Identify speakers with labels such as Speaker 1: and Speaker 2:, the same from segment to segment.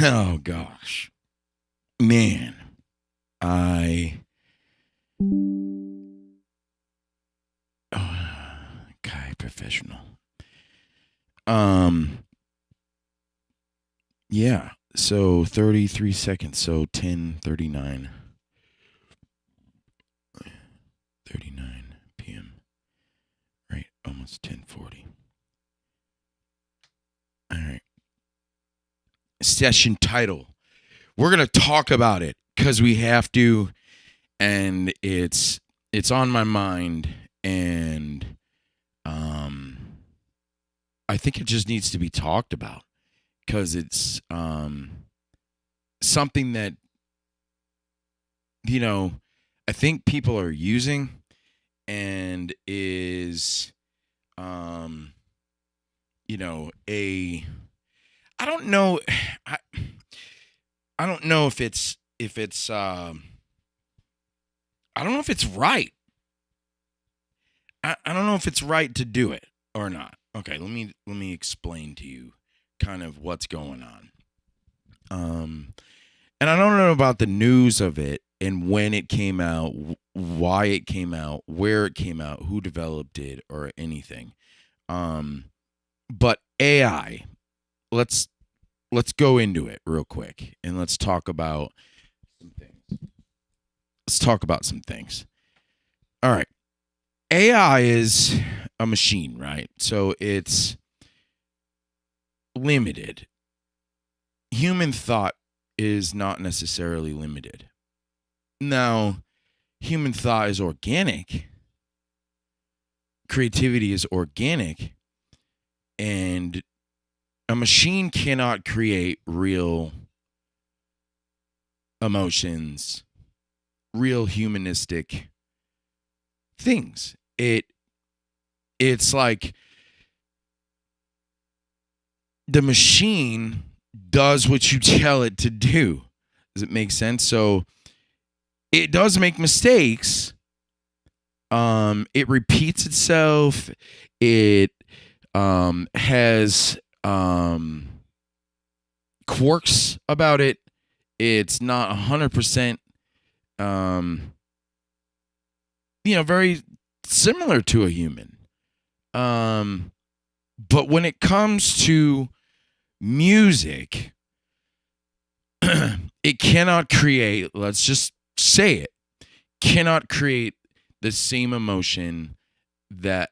Speaker 1: Oh gosh, man, I guy professional. Um, yeah. So 33 seconds. So 10:39, 39 p.m. Right, almost 10:40. All right. Session title. We're gonna talk about it because we have to, and it's on my mind, and I think it just needs to be talked about because it's something that I think people are using and is a I don't know I, I don't know if it's I don't know if it's right. I don't know if it's right to do it or not. Okay, let me explain to you kind of what's going on. And I don't know about the news of it and when it came out, why it came out, where it came out, who developed it, or anything. But AI, let's go into it real quick and let's talk about some things. Let's talk about some things. All right. AI is a machine, right? So it's limited. Human thought is not necessarily limited. Now, human thought is organic. Creativity is organic. And a machine cannot create real emotions, real humanistic things. It's like the machine does what you tell it to do. Does it make sense? So it does make mistakes. It repeats itself. It has quirks about it. It's not 100%, very similar to a human. But when it comes to music, it cannot create, let's just say it, cannot create the same emotion that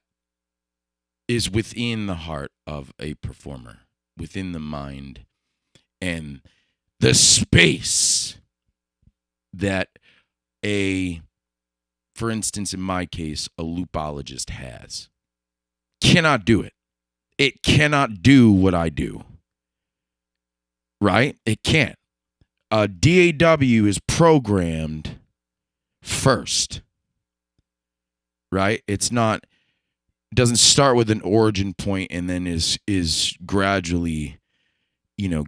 Speaker 1: is within the heart of a performer, within the mind and the space that for instance, in my case, a loopologist has. Cannot do it. It cannot do what I do. Right? It can't. A DAW is programmed first. Right? It doesn't start with an origin point and then is gradually,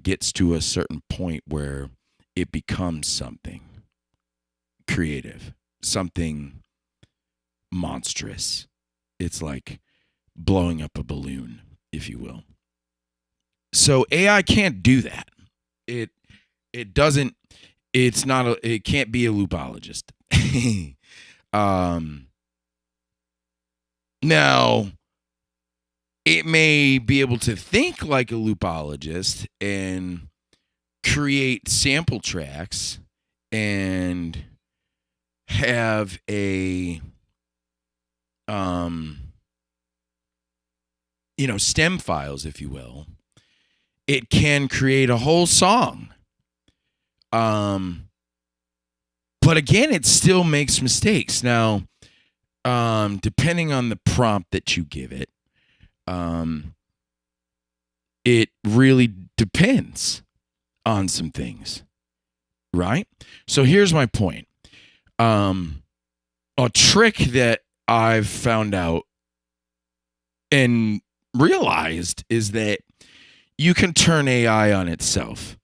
Speaker 1: gets to a certain point where it becomes something creative, something monstrous. It's like blowing up a balloon, if you will. So AI can't do that. It doesn't. It's not. It can't be a loopologist. Now, it may be able to think like a loopologist and create sample tracks and have a stem files, if you will. It can create a whole song. But again, it still makes mistakes. Now, depending on the prompt that you give it, it really depends on some things, right? So here's my point. A trick that I've found out and realized is that you can turn AI on itself,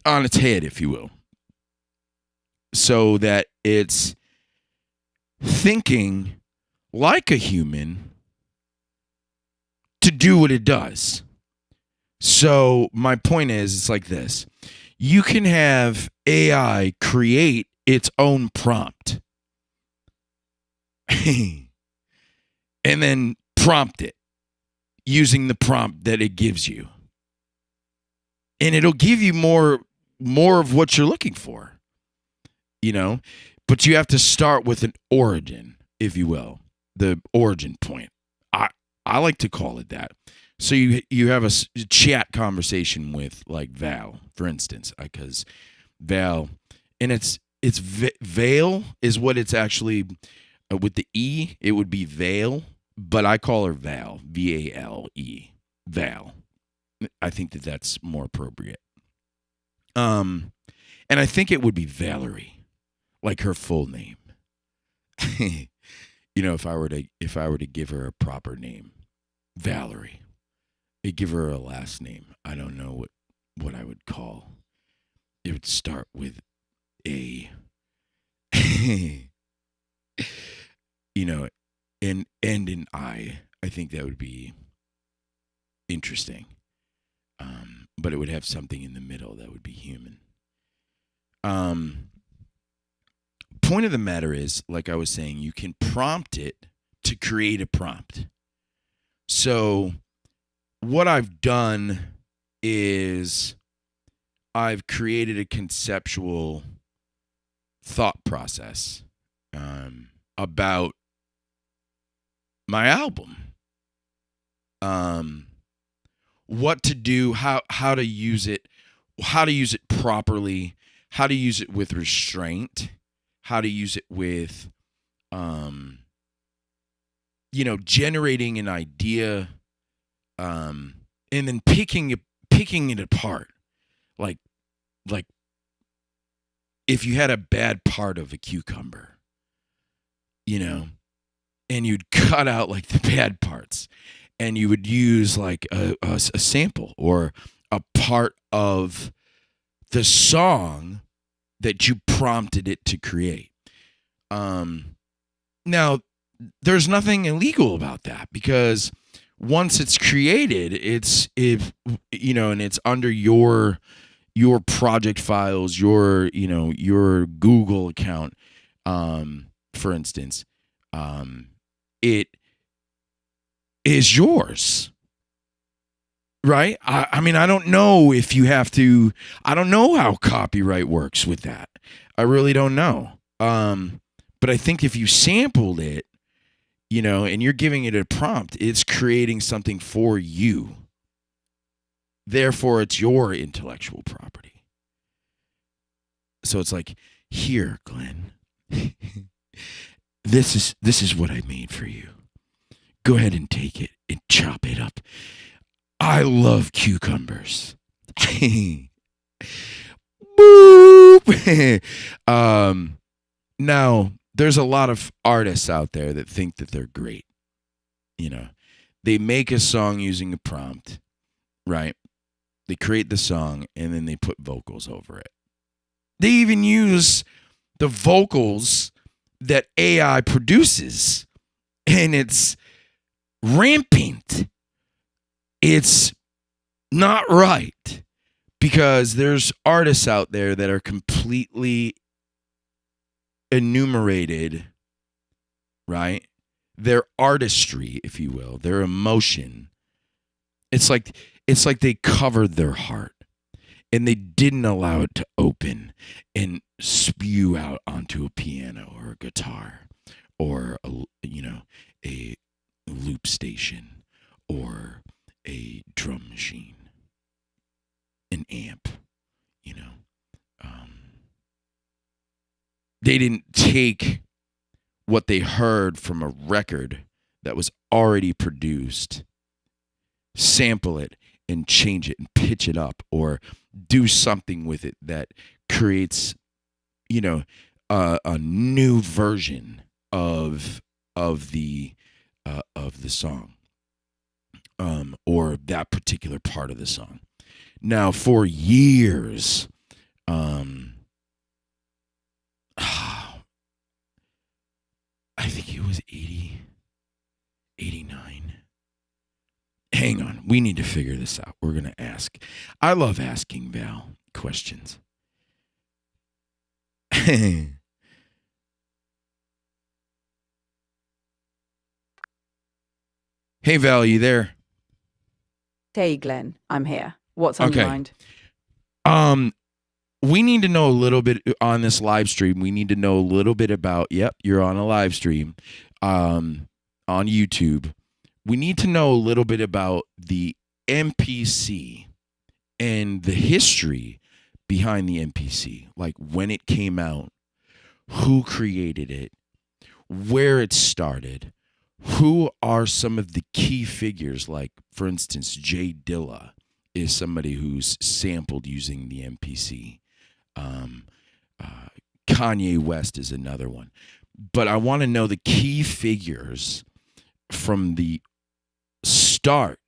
Speaker 1: on its head, if you will, so that it's thinking like a human to do what it does. So my point is, it's like this. You can have AI create its own prompt and then prompt it using the prompt that it gives you. And it'll give you more of what you're looking for, you know? But you have to start with an origin, if you will, the origin point. I like to call it that. So you have a chat conversation with like Val, for instance, because Val, and it's Vale is what it's actually with the E. It would be Vale, but I call her Val, VALE, Val. I think that that's more appropriate. And I think it would be Valerie, like her full name. You know, if I were to give her a proper name, Valerie. I'd give her a last name. I don't know what I would call. It would start with A. You know, and end in I. I think that would be interesting. But it would have something in the middle that would be human. Point of the matter is, like I was saying, you can prompt it to create a prompt. So what I've done is I've created a conceptual thought process about my album. What to do, how to use it properly, how to use it with restraint, how to use it with generating an idea, and then picking it apart. Like if you had a bad part of a cucumber, and you'd cut out like the bad parts, and you would use like a sample or a part of the song that you prompted it to create. Now, there's nothing illegal about that, because once it's created, and it's under your project files, your Google account, for instance, it is yours, right? I mean, I don't know if you have to. I don't know how copyright works with that. I really don't know. But I think if you sampled it, and you're giving it a prompt, it's creating something for you. Therefore, it's your intellectual property. So it's like, here, Glenn, this is what I made for you. Go ahead and take it and chop it up. I love cucumbers. Boop. Now, there's a lot of artists out there that think that they're great. They make a song using a prompt, right? They create the song and then they put vocals over it. They even use the vocals that AI produces, and it's rampant. It's not right, because there's artists out there that are completely enumerated, right? Their artistry, if you will, their emotion. It's like they covered their heart and they didn't allow it to open and spew out onto a piano or a guitar or a loop station or a drum machine, an amp, They didn't take what they heard from a record that was already produced, sample it and change it and pitch it up, or do something with it that creates, a new version of the song, or that particular part of the song. Now, for years, I think it was 80, 89. hang on. We need to figure this out. We're going to ask. I love asking Val questions. Hey, Val, you there?
Speaker 2: Hey, Glenn, I'm here. What's on your mind?
Speaker 1: We need to know a little bit on this live stream. We need to know a little bit about, yep, you're on a live stream on YouTube. We need to know a little bit about the MPC and the history behind the MPC, like when it came out, who created it, where it started, who are some of the key figures, like, for instance, Jay Dilla is somebody who's sampled using the MPC. Kanye West is another one. But I want to know the key figures from the start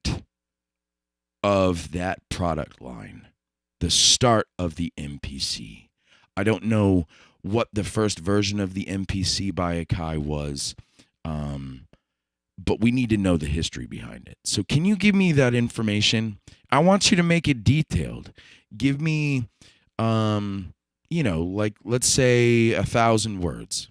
Speaker 1: of that product line, the start of the MPC. I don't know what the first version of the MPC by Akai was, but we need to know the history behind it. So can you give me that information? I want you to make it detailed. Give me, like, let's say 1,000 words.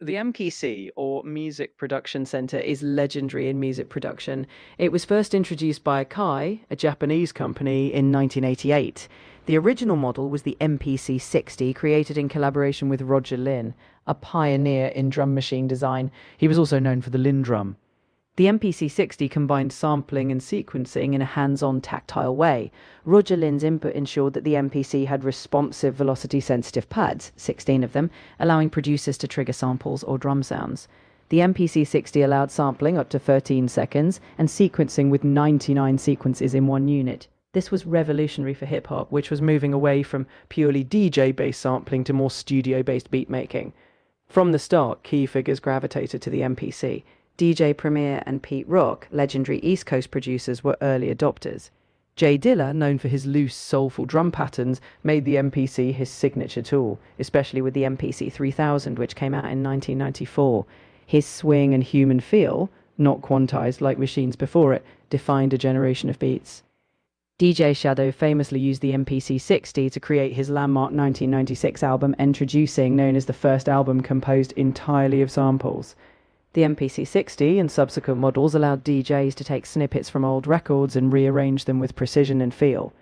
Speaker 2: The MPC, or Music Production Center, is legendary in music production. It was first introduced by Akai, a Japanese company, in 1988. The original model was the MPC 60, created in collaboration with Roger Linn, a pioneer in drum machine design. He was also known for the Linn drum. The MPC 60 combined sampling and sequencing in a hands-on, tactile way. Roger Linn's input ensured that the MPC had responsive, velocity-sensitive pads, 16 of them, allowing producers to trigger samples or drum sounds. The MPC 60 allowed sampling up to 13 seconds and sequencing with 99 sequences in one unit. This was revolutionary for hip-hop, which was moving away from purely DJ-based sampling to more studio-based beat-making. From the start, key figures gravitated to the MPC. DJ Premier and Pete Rock, legendary East Coast producers, were early adopters. Jay Dilla, known for his loose, soulful drum patterns, made the MPC his signature tool, especially with the MPC 3000, which came out in 1994. His swing and human feel, not quantized like machines before it, defined a generation of beats. DJ Shadow famously used the MPC 60 to create his landmark 1996 album Introducing, known as the first album composed entirely of samples. The MPC 60 and subsequent models allowed DJs to take snippets from old records and rearrange them with precision and feel.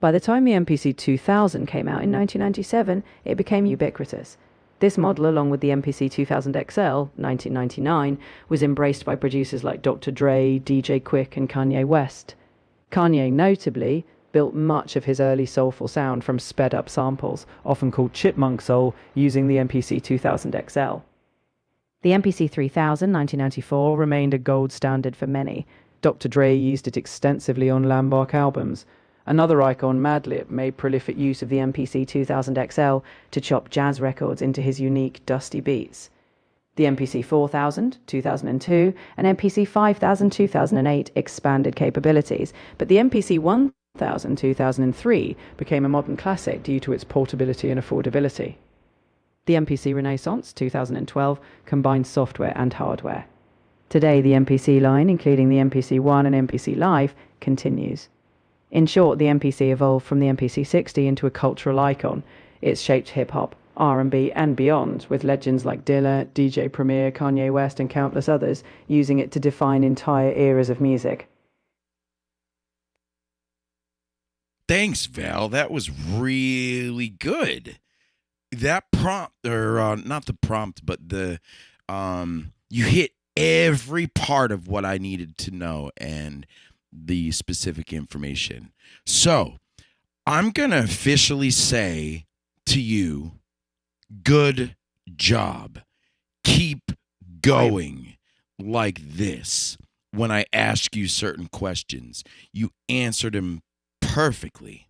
Speaker 2: By the time the MPC 2000 came out in 1997, it became ubiquitous. This model, along with the MPC 2000 XL, 1999, was embraced by producers like Dr. Dre, DJ Quick, and Kanye West. Kanye, notably, built much of his early soulful sound from sped-up samples, often called chipmunk soul, using the MPC 2000 XL. The MPC 3000, 1994, remained a gold standard for many. Dr. Dre used it extensively on landmark albums. Another icon, Madlib, made prolific use of the MPC 2000 XL to chop jazz records into his unique, dusty beats. The MPC 4000, 2002, and MPC 5000, 2008 expanded capabilities, but the MPC 1000, 2003 became a modern classic due to its portability and affordability. The MPC Renaissance, 2012, combined software and hardware. Today, the MPC line, including the MPC One and MPC Live, continues. In short, the MPC evolved from the MPC 60 into a cultural icon. It's shaped hip-hop, R&B, and beyond, with legends like Dilla, DJ Premier, Kanye West, and countless others using it to define entire eras of music.
Speaker 1: Thanks, Val. That was really good. That prompt, or not the prompt, but you hit every part of what I needed to know and the specific information. So I'm going to officially say to you, good job. Keep going like this. When I ask you certain questions, you answered them perfectly.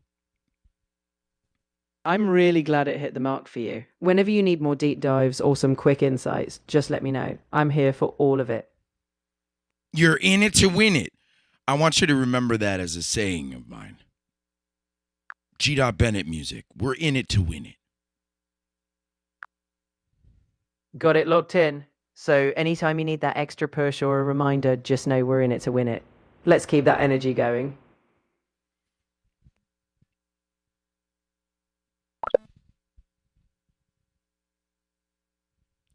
Speaker 2: I'm really glad it hit the mark for you. Whenever you need more deep dives or some quick insights, just let me know. I'm here for all of it.
Speaker 1: You're in it to win it. I want you to remember that as a saying of mine. G.Bennett.Music. We're in it to win it.
Speaker 2: Got it locked in. So anytime you need that extra push or a reminder, just know we're in it to win it. Let's keep that energy going.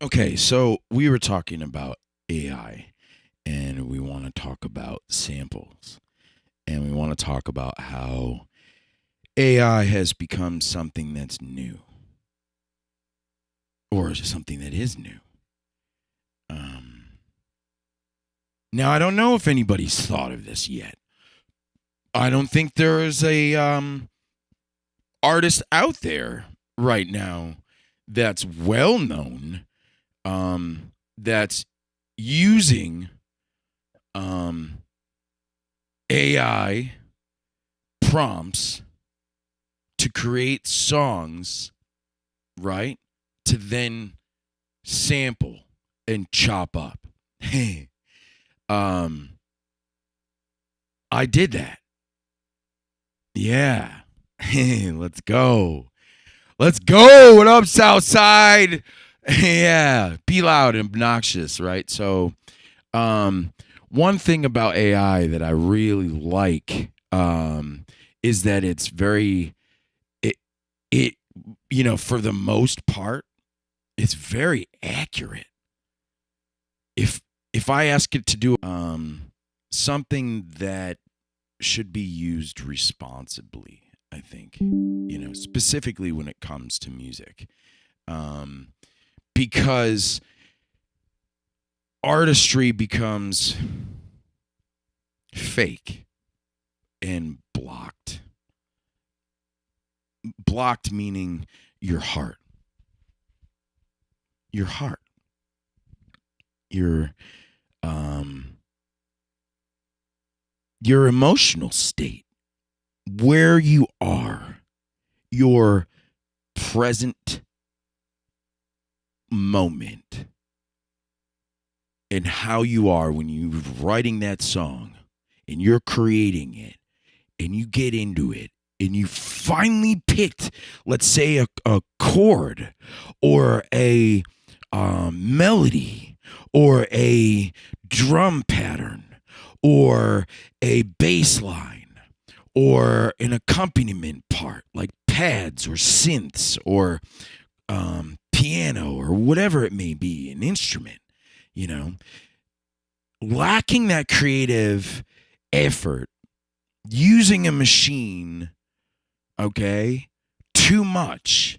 Speaker 1: Okay, so we were talking about AI, and we want to talk about samples, and we want to talk about how AI has become something that's new, or something that is new. Now, I don't know if anybody's thought of this yet. I don't think there is a artist out there right now that's well known, that's using AI prompts to create songs, right? To then sample and chop up. I did that. Yeah. Let's go. Let's go. What up, Southside? Yeah. Be loud and obnoxious, right? So, one thing about AI that I really like is that it's very it for the most part, it's very accurate. If I ask it to do something that should be used responsibly, I think, specifically when it comes to music, because artistry becomes fake and blocked. Blocked meaning your heart. Your heart. Your emotional state, where you are, your present moment, and how you are when you're writing that song and you're creating it and you get into it and you finally picked, let's say, a chord or a melody or a drum pattern or a bass line or an accompaniment part like pads or synths or piano or whatever it may be, an instrument, lacking that creative effort, using a machine, okay, too much,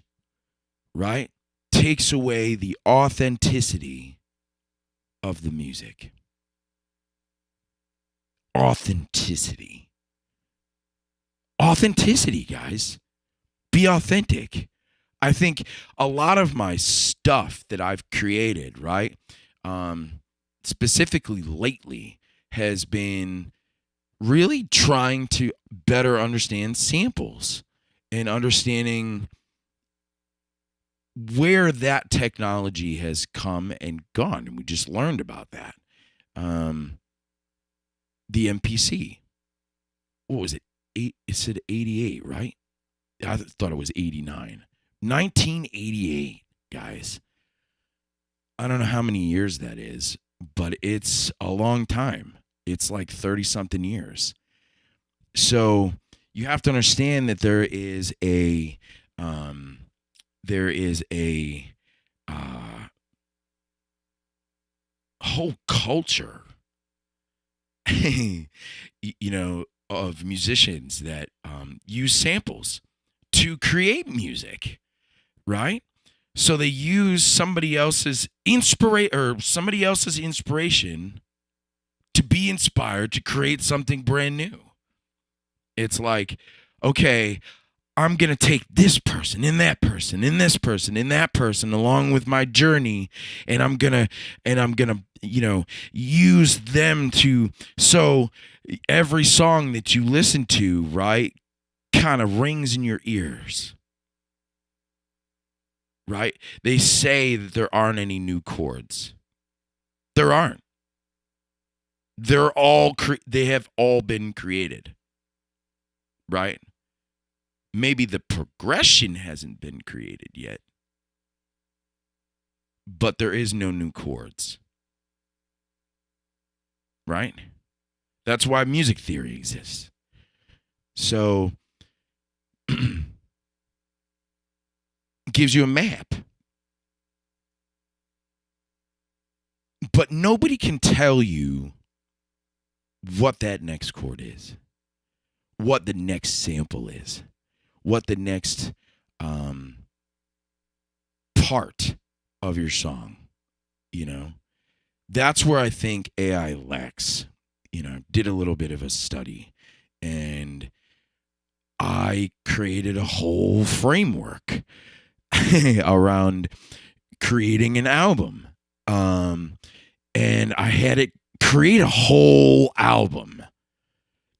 Speaker 1: right, takes away the authenticity of the music. Authenticity, guys. Be authentic. I think a lot of my stuff that I've created, right, specifically lately, has been really trying to better understand samples and understanding where that technology has come and gone. And we just learned about that. The MPC. What was it? It said 88, right? I thought it was 89. 1988, guys. I don't know how many years that is, but it's a long time. It's like 30 something years. So you have to understand that there is a whole culture of musicians that use samples to create music, right? So they use somebody else's inspiration to be inspired to create something brand new. It's like, okay, I'm going to take this person and that person and this person and that person along with my journey, and I'm going to use them to, so every song that you listen to, right, kind of rings in your ears. Right? They say that there aren't any new chords. There aren't. They have all been created. Right? Maybe the progression hasn't been created yet. but there is no new chords, right? That's why music theory exists. So gives you a map. But nobody can tell you what that next chord is, what the next sample is, what the next part of your song, you know? That's where I think AI lacks. You know, did a little bit of a study, and I created a whole framework around creating an album. And I had it create a whole album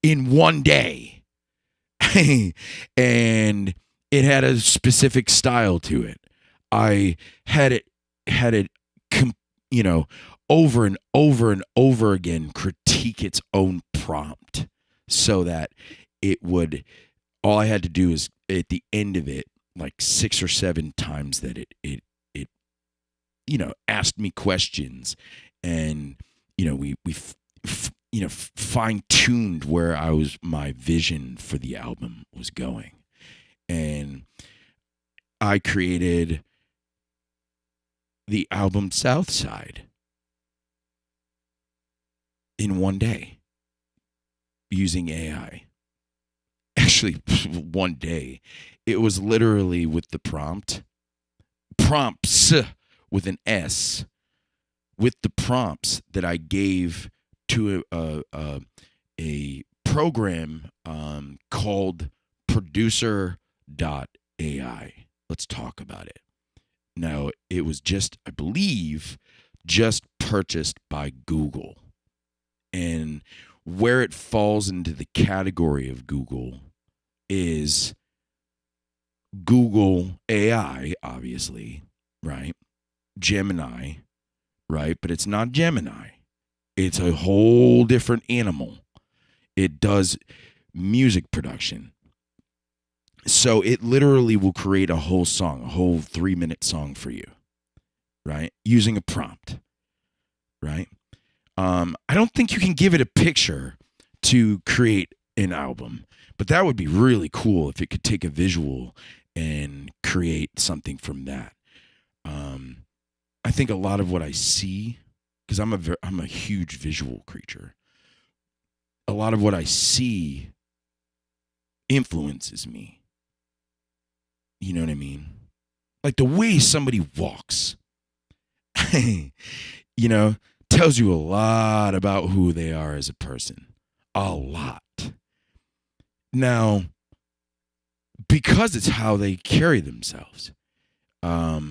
Speaker 1: in one day. And it had a specific style to it. I had it, over and over and over again critique its own prompt so that it would, all I had to do is at the end of it, like 6 or 7 times that it asked me questions, and we fine-tuned where my vision for the album was going, and I created the album South Side in one day using AI. Actually, one day. It was literally with the prompts with an S, with the prompts that I gave to a program called producer.ai. Let's talk about it. Now, it was I believe, just purchased by Google. And where it falls into the category of Google is Google AI, obviously, right? Gemini, right? But it's not Gemini. It's a whole different animal. It does music production. So it literally will create a whole song, a whole 3-minute song for you, right? Using a prompt, right? I don't think you can give it a picture to create an album, but that would be really cool if it could take a visual and create something from that. I think a lot of what I see, because I'm a huge visual creature, a lot of what I see influences me. You know what I mean? Like the way somebody walks, tells you a lot about who they are as a person. A lot. Now, because it's how they carry themselves. Now,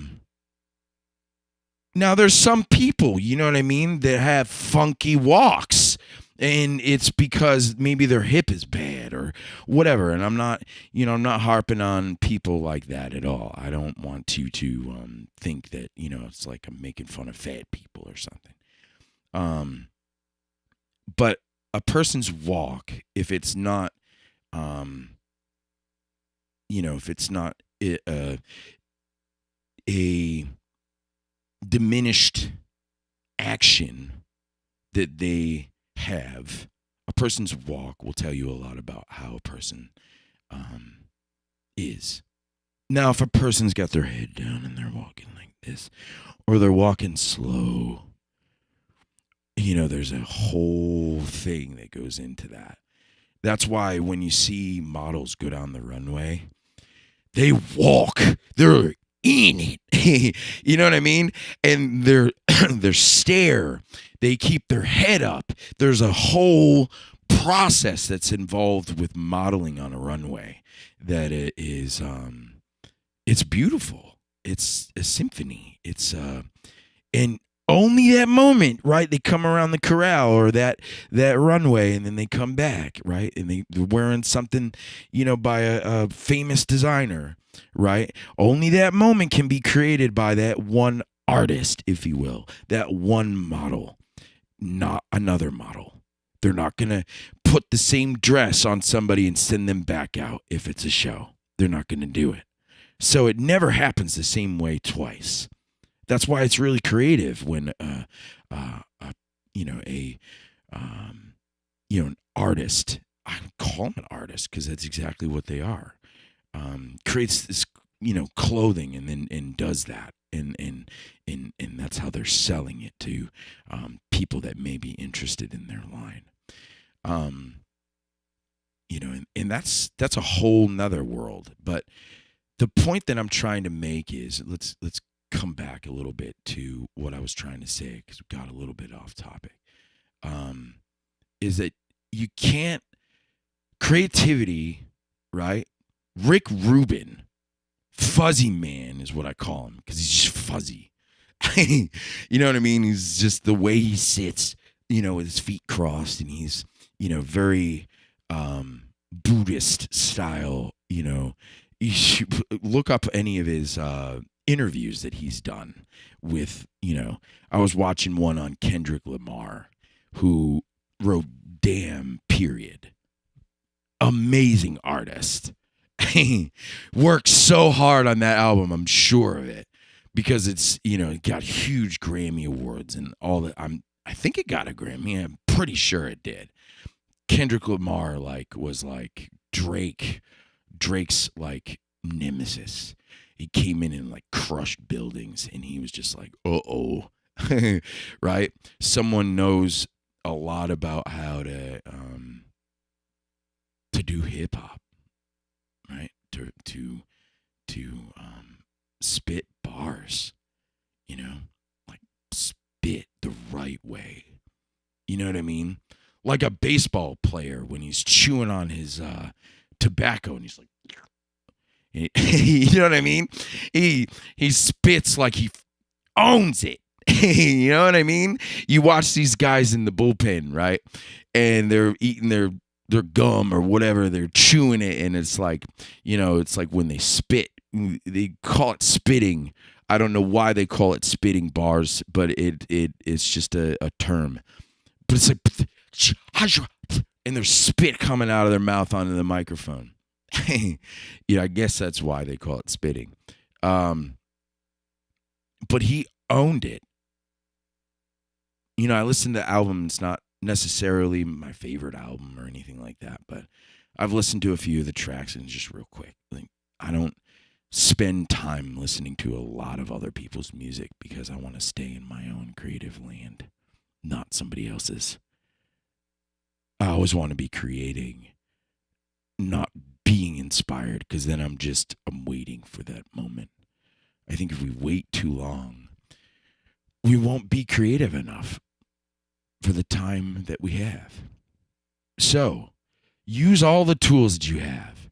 Speaker 1: there's some people, you know what I mean, that have funky walks. And it's because maybe their hip is bad or whatever. And I'm not harping on people like that at all. I don't want you to think that, it's like I'm making fun of fat people or something. But a person's walk, if it's not, if it's not a diminished action that they have, a person's walk will tell you a lot about how a person is. Now, if a person's got their head down and they're walking like this, or they're walking slow, there's a whole thing that goes into that. That's why when you see models go down the runway, they walk. They're in it. You know what I mean? And their stare, they keep their head up. There's a whole process that's involved with modeling on a runway that it is it's beautiful. It's a symphony. It's and only that moment, right? They come around the corral or that runway, and then they come back, right? And they're wearing something, by a famous designer, right? Only that moment can be created by that one artist, if you will, that one model, not another model. They're not going to put the same dress on somebody and send them back out if it's a show. They're not going to do it. So it never happens the same way twice. That's why it's really creative when you know, a you know, an artist, I would call them an artist because that's exactly what they are, creates this, you know, clothing and then and does that. And that's how they're selling it to people that may be interested in their line. Um, you know, and that's a whole nother world. But the point that I'm trying to make is let's come back a little bit to what I was trying to say because we got a little bit off topic. Is that you can't creativity, right? Rick Rubin, fuzzy man is what I call him because he's just fuzzy. You know what I mean? He's just the way he sits, you know, with his feet crossed, and he's, you know, very Buddhist style. You know, you should look up any of his interviews that he's done with. You know, I was watching one on Kendrick Lamar, who wrote "Damn" period. Amazing artist. Worked so hard on that album, I'm sure of it, because it's, you know, it got huge Grammy awards and all that. I think it got a Grammy. I'm pretty sure it did. Kendrick Lamar was like Drake's like nemesis. He came in and like crushed buildings, and he was just like, uh-oh. Right? Someone knows a lot about how to do hip hop, right? To spit bars, you know, like spit the right way. You know what I mean? Like a baseball player when he's chewing on his tobacco and he's like, you know what I mean? He spits like he owns it. You know what I mean? You watch these guys in the bullpen, right? And they're eating their gum or whatever, they're chewing it, and it's like, you know, it's like when they spit, they call it spitting. I don't know why they call it spitting bars, but it's just a term. But it's like, and there's spit coming out of their mouth onto the microphone. You know, I guess that's why they call it spitting. But he owned it. You know, I listened to the album. It's not necessarily my favorite album or anything like that, but I've listened to a few of the tracks, and just real quick, like, I don't spend time listening to a lot of other people's music because I want to stay in my own creative land, not somebody else's. I always want to be creating, not being inspired, because then I'm waiting for that moment. I think if we wait too long, we won't be creative enough for the time that we have. So, use all the tools that you have.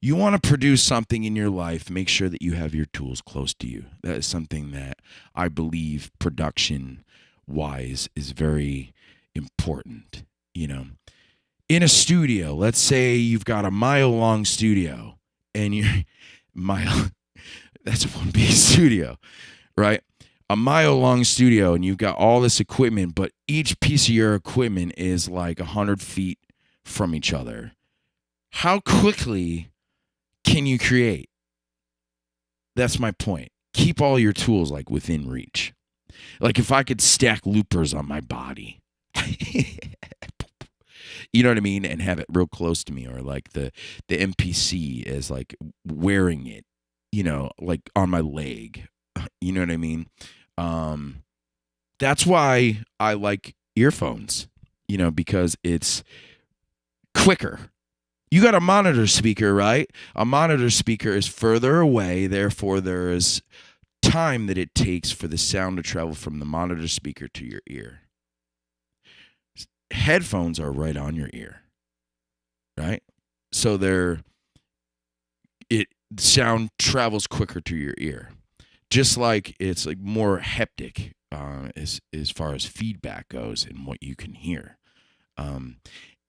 Speaker 1: You want to produce something in your life, make sure that you have your tools close to you. That is something that I believe production wise is very important, you know. In a studio, let's say you've got a mile-long studio, and you're mile that's one big studio, right? A mile-long studio, and you've got all this equipment, but each piece of your equipment is like 100 feet from each other. How quickly can you create? That's my point. Keep all your tools like within reach. Like if I could stack loopers on my body, you know what I mean, and have it real close to me, or like the MPC is like wearing it, you know, like on my leg. You know what I mean? That's why I like earphones, you know, because it's quicker. You got a monitor speaker, right? A monitor speaker is further away, therefore there is time that it takes for the sound to travel from the monitor speaker to your ear. Headphones are right on your ear, right? So sound travels quicker to your ear. Just like it's like more haptic as far as feedback goes and what you can hear.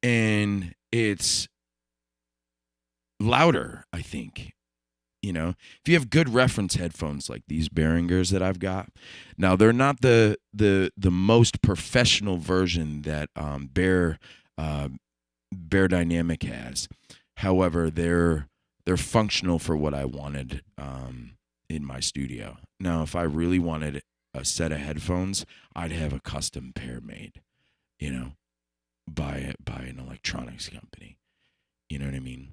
Speaker 1: And it's louder, I think. You know, if you have good reference headphones like these Behringers that I've got, now they're not the most professional version that Bear Dynamic has. However, they're functional for what I wanted. in my studio. Now, if I really wanted a set of headphones, I'd have a custom pair made, you know, by an electronics company. You know what I mean?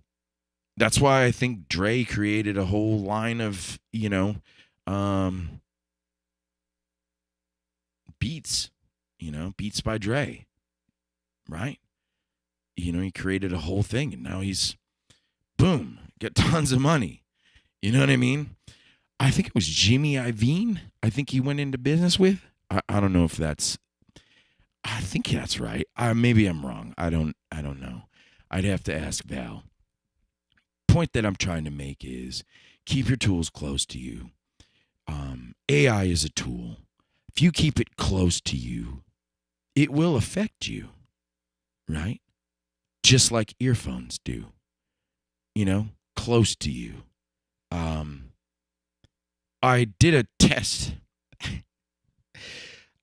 Speaker 1: That's why I think Dre created a whole line of, beats, Beats by Dre, right? He created a whole thing, and now he's boom, get tons of money. You know what I mean? I think it was Jimmy Iovine. I think he went into business with. I don't know if that's. I think that's right. Maybe I'm wrong. I don't know. I'd have to ask Val. Point that I'm trying to make is keep your tools close to you. AI is a tool. If you keep it close to you, it will affect you, right? Just like earphones do. Close to you. I did a test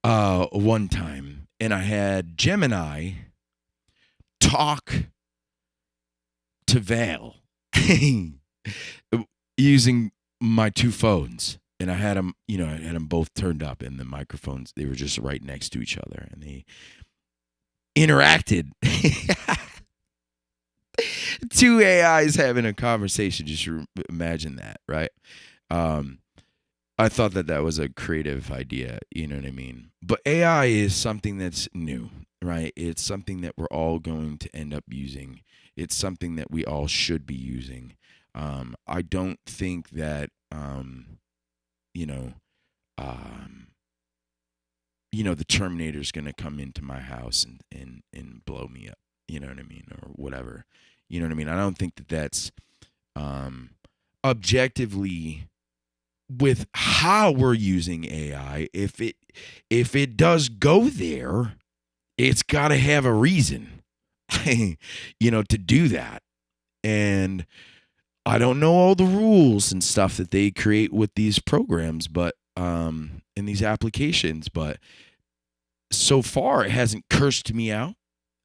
Speaker 1: one time, and I had Gemini talk to Val using my two phones, and I had them, both turned up, and the microphones, they were just right next to each other, and they interacted. Two AIs having a conversation. Just imagine that, right? I thought that was a creative idea, you know what I mean? But AI is something that's new, right? It's something that we're all going to end up using. It's something that we all should be using. I don't think that, the Terminator's going to come into my house and blow me up, you know what I mean? Or whatever, you know what I mean? I don't think that that's objectively with how we're using AI. If it does go there, it's got to have a reason, to do that. And I don't know all the rules and stuff that they create with these programs, but in these applications, but so far it hasn't cursed me out.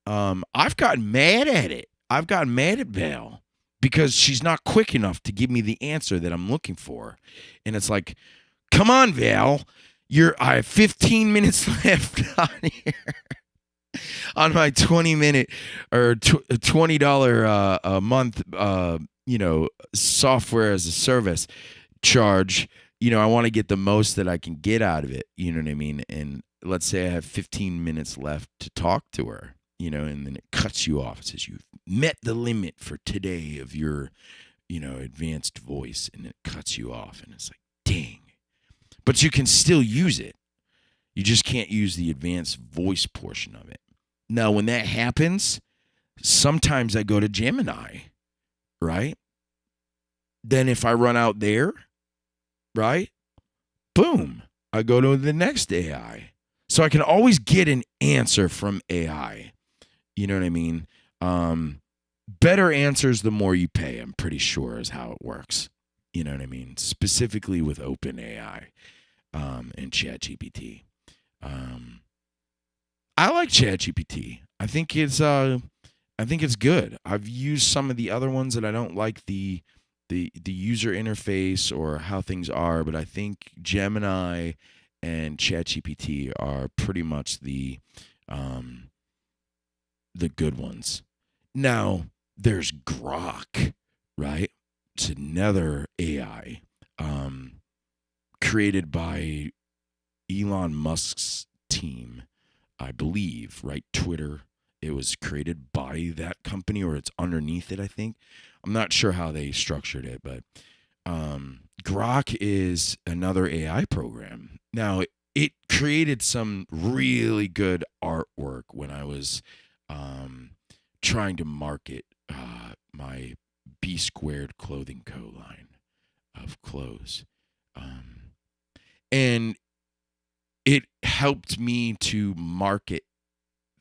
Speaker 1: I've gotten mad at it. I've gotten mad at Val because she's not quick enough to give me the answer that I'm looking for. And it's like, come on, Val. I have 15 minutes left on here on my 20-minute or $20 a month, software as a service charge. I want to get the most that I can get out of it. You know what I mean? And let's say I have 15 minutes left to talk to her, and then it cuts you off. It says you've met the limit for today of your, advanced voice, and it cuts you off. And it's like, dang. But you can still use it. You just can't use the advanced voice portion of it. Now, when that happens, sometimes I go to Gemini, right? Then if I run out there, right? Boom. I go to the next AI. So I can always get an answer from AI. You know what I mean? Better answers the more you pay, I'm pretty sure is how it works. You know what I mean? Specifically with OpenAI and ChatGPT. I like ChatGPT. I think it's good. I've used some of the other ones that I don't like the user interface or how things are, but I think Gemini and ChatGPT are pretty much the good ones. Now, there's Grok, right? It's another AI created by Elon Musk's team, I believe, right? Twitter. It was created by that company, or it's underneath it, I think. I'm not sure how they structured it, but Grok is another AI program. Now, it created some really good artwork when I was trying to market my B Squared Clothing Co. line of clothes. And it helped me to market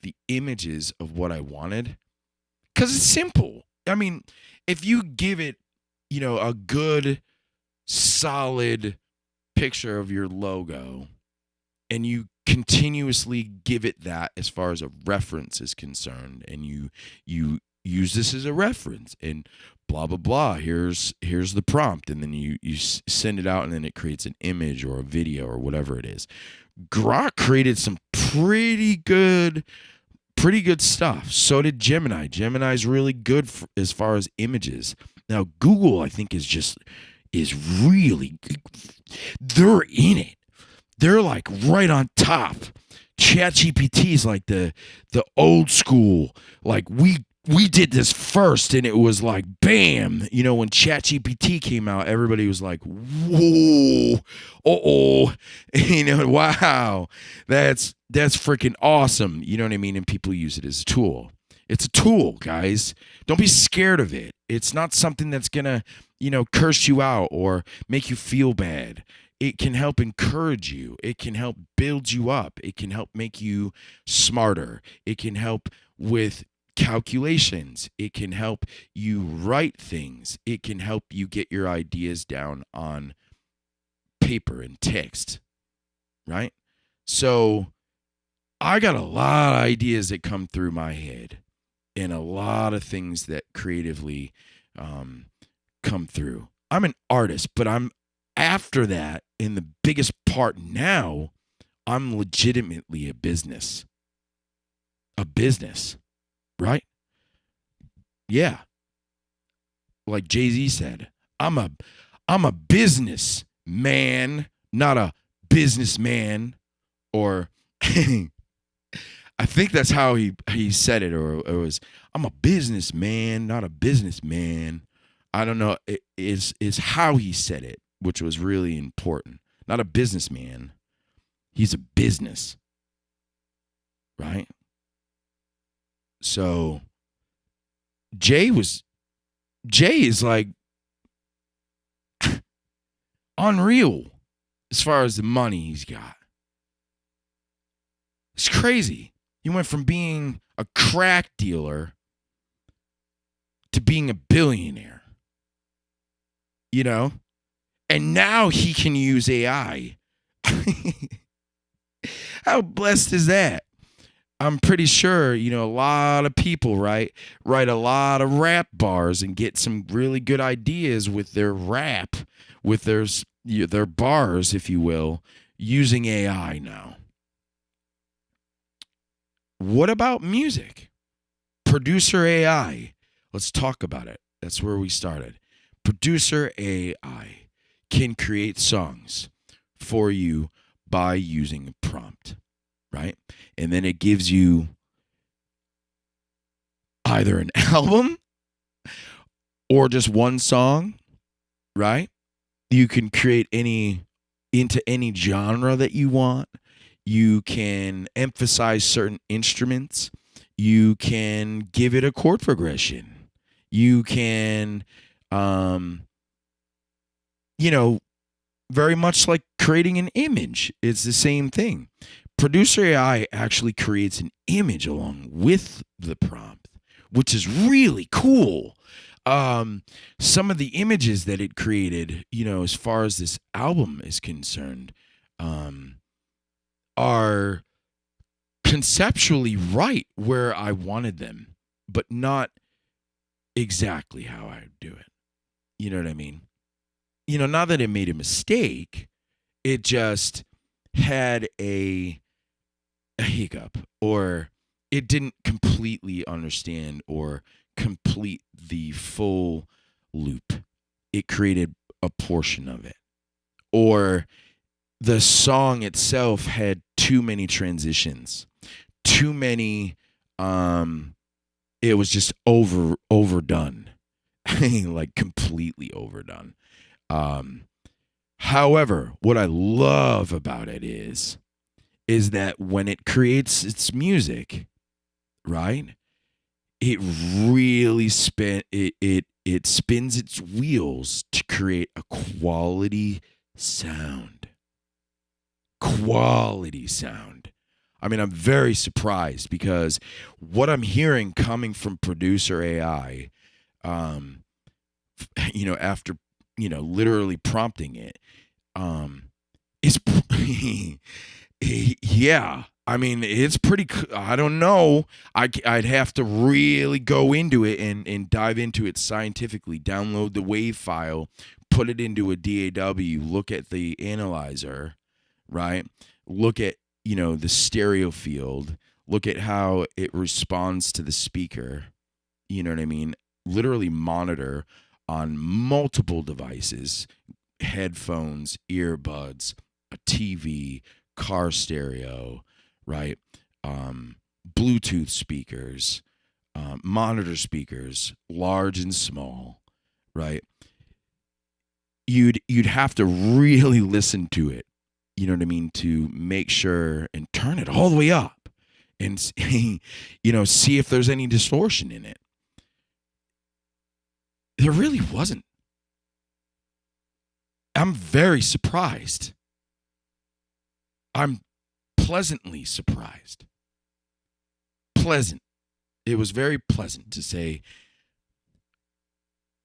Speaker 1: the images of what I wanted, because it's simple. I mean, if you give it, a good, solid picture of your logo, and you continuously give it that as far as a reference is concerned, and you use this as a reference, and blah blah blah. Here's the prompt, and then you send it out, and then it creates an image or a video or whatever it is. Grok created some pretty good stuff. So did Gemini. Gemini's really good as far as images. Now Google, I think, is really, they're in it. They're like right on top. ChatGPT is like the old school. Like we did this first, and it was like bam. When ChatGPT came out, everybody was like, whoa, wow, that's freaking awesome. You know what I mean? And people use it as a tool. It's a tool, guys. Don't be scared of it. It's not something that's gonna, curse you out or make you feel bad. It can help encourage you. It can help build you up. It can help make you smarter. It can help with calculations. It can help you write things. It can help you get your ideas down on paper and text, right? So I got a lot of ideas that come through my head and a lot of things that creatively come through. I'm an artist, but I'm after that, in the biggest part now, I'm legitimately a business, right? Yeah. Like Jay-Z said, I'm a business man, not a businessman. Or I think that's how he said it, or it was, I'm a businessman, not a businessman. I don't know. It is how he said it, which was really important. Not a businessman. He's a business. Right? So Jay is like unreal as far as the money he's got. It's crazy. He went from being a crack dealer to being a billionaire. And now he can use AI. How blessed is that? I'm pretty sure, a lot of people, right, write a lot of rap bars and get some really good ideas with their rap, with their bars, if you will, using AI now. What about music? Producer AI. Let's talk about it. That's where we started. Producer AI can create songs for you by using a prompt, right? And then it gives you either an album or just one song, right? You can create into any genre that you want. You can emphasize certain instruments. You can give it a chord progression. You can, very much like creating an image. It's the same thing. Producer AI actually creates an image along with the prompt, which is really cool. Some of the images that it created, as far as this album is concerned, are conceptually right where I wanted them, but not exactly how I would do it. You know what I mean? Not that it made a mistake, it just had a hiccup, or it didn't completely understand or complete the full loop. It created a portion of it, or the song itself had too many transitions, too many. It was just overdone, like completely overdone. However, what I love about it is that when it creates its music, right? It really it spins its wheels to create a quality sound. Quality sound. I mean, I'm very surprised because what I'm hearing coming from producer AI, after, literally prompting it, is, yeah, I mean, it's pretty. I don't know. I'd have to really go into it and dive into it scientifically. Download the WAV file, put it into a DAW, look at the analyzer, right? Look at the stereo field. Look at how it responds to the speaker. You know what I mean? Literally monitor on multiple devices, headphones, earbuds, a TV, car stereo, right? Bluetooth speakers, monitor speakers, large and small, right? You'd have to really listen to it, you know what I mean, to make sure and turn it all the way up and see if there's any distortion in it. There really wasn't. I'm very surprised. I'm pleasantly surprised. Pleasant. It was very pleasant to say,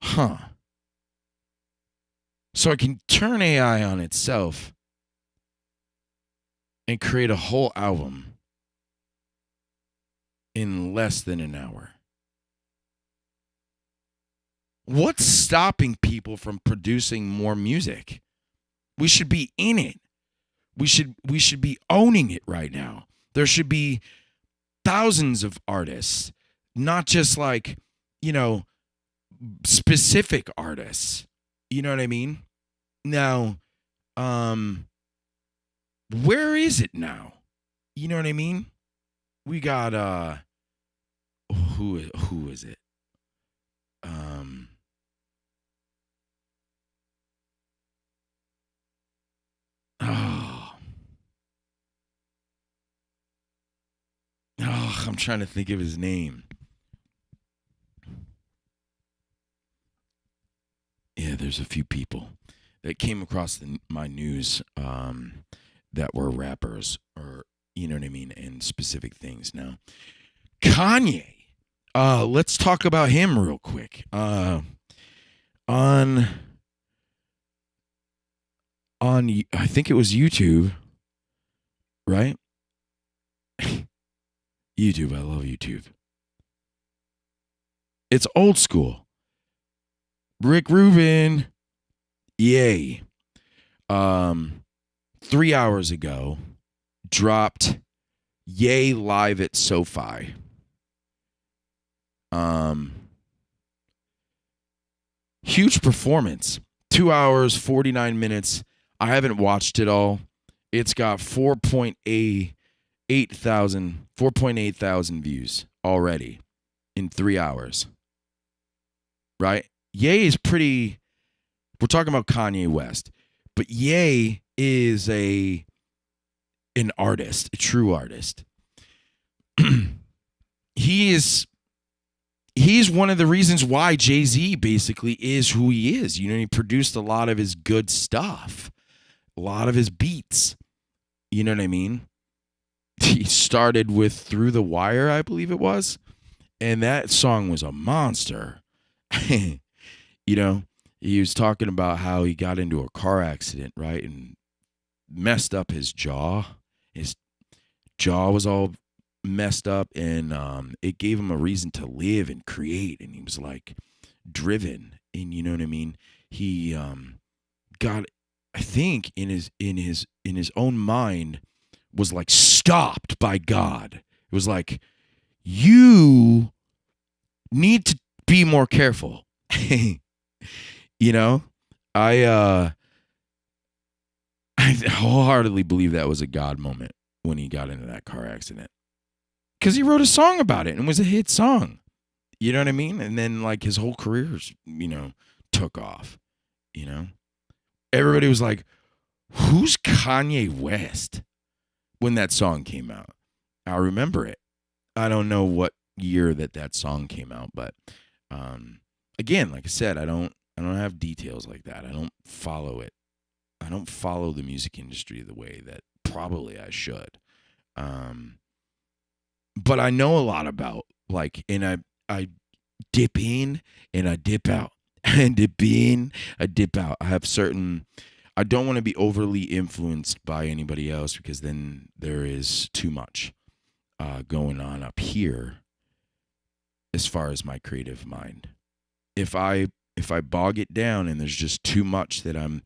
Speaker 1: huh. So I can turn AI on itself and create a whole album in less than an hour. What's stopping people from producing more music? We should be in it. We should be owning it right now. There should be thousands of artists, not just like, specific artists. You know what I mean? Now, where is it now? You know what I mean? We got who is it? I'm trying to think of his name. Yeah, there's a few people that came across my news that were rappers, or you know what I mean, and specific things. Now, Kanye. Let's talk about him real quick. On I think it was YouTube, right? YouTube, I love YouTube. It's old school. Rick Rubin, yay. 3 hours ago, dropped Yay live at SoFi. Huge performance. 2 hours, 49 minutes. I haven't watched it all. It's got 4.8 thousand views already in 3 hours. Right? Ye is pretty. We're talking about Kanye West, but Ye is an artist, a true artist. He's one of the reasons why Jay-Z basically is who he is. He produced a lot of his good stuff, a lot of his beats. You know what I mean? He started with Through the Wire, I believe it was, and that song was a monster. He was talking about how he got into a car accident, right, and messed up his jaw. His jaw was all messed up, and it gave him a reason to live and create, and he was like driven. And you know what I mean? He got, I think, in his own mind, was like stopped by God. It was like, you need to be more careful. I wholeheartedly believe that was a God moment when he got into that car accident, because he wrote a song about it and it was a hit song. You know what I mean? And then like his whole career, took off. Everybody was like, who's Kanye West? When that song came out, I remember it. I don't know what year that song came out, but again, like I said, I don't have details like that. I don't follow it. I don't follow the music industry the way that probably I should. But I know a lot about, like, and I dip in and I dip out, and dip in, I dip out. I I don't want to be overly influenced by anybody else, because then there is too much going on up here as far as my creative mind. If I bog it down and there's just too much that I'm,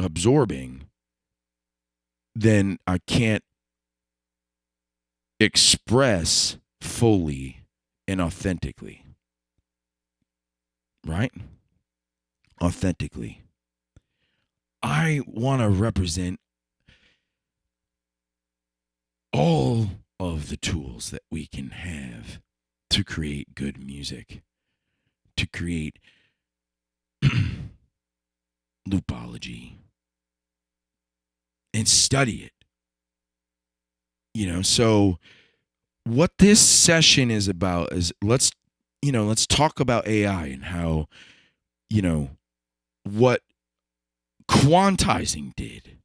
Speaker 1: absorbing, then I can't express fully and authentically. Right? Authentically. I want to represent all of the tools that we can have to create good music, to create loopology, and study it. So what this session is about is let's talk about AI and how, what quantizing did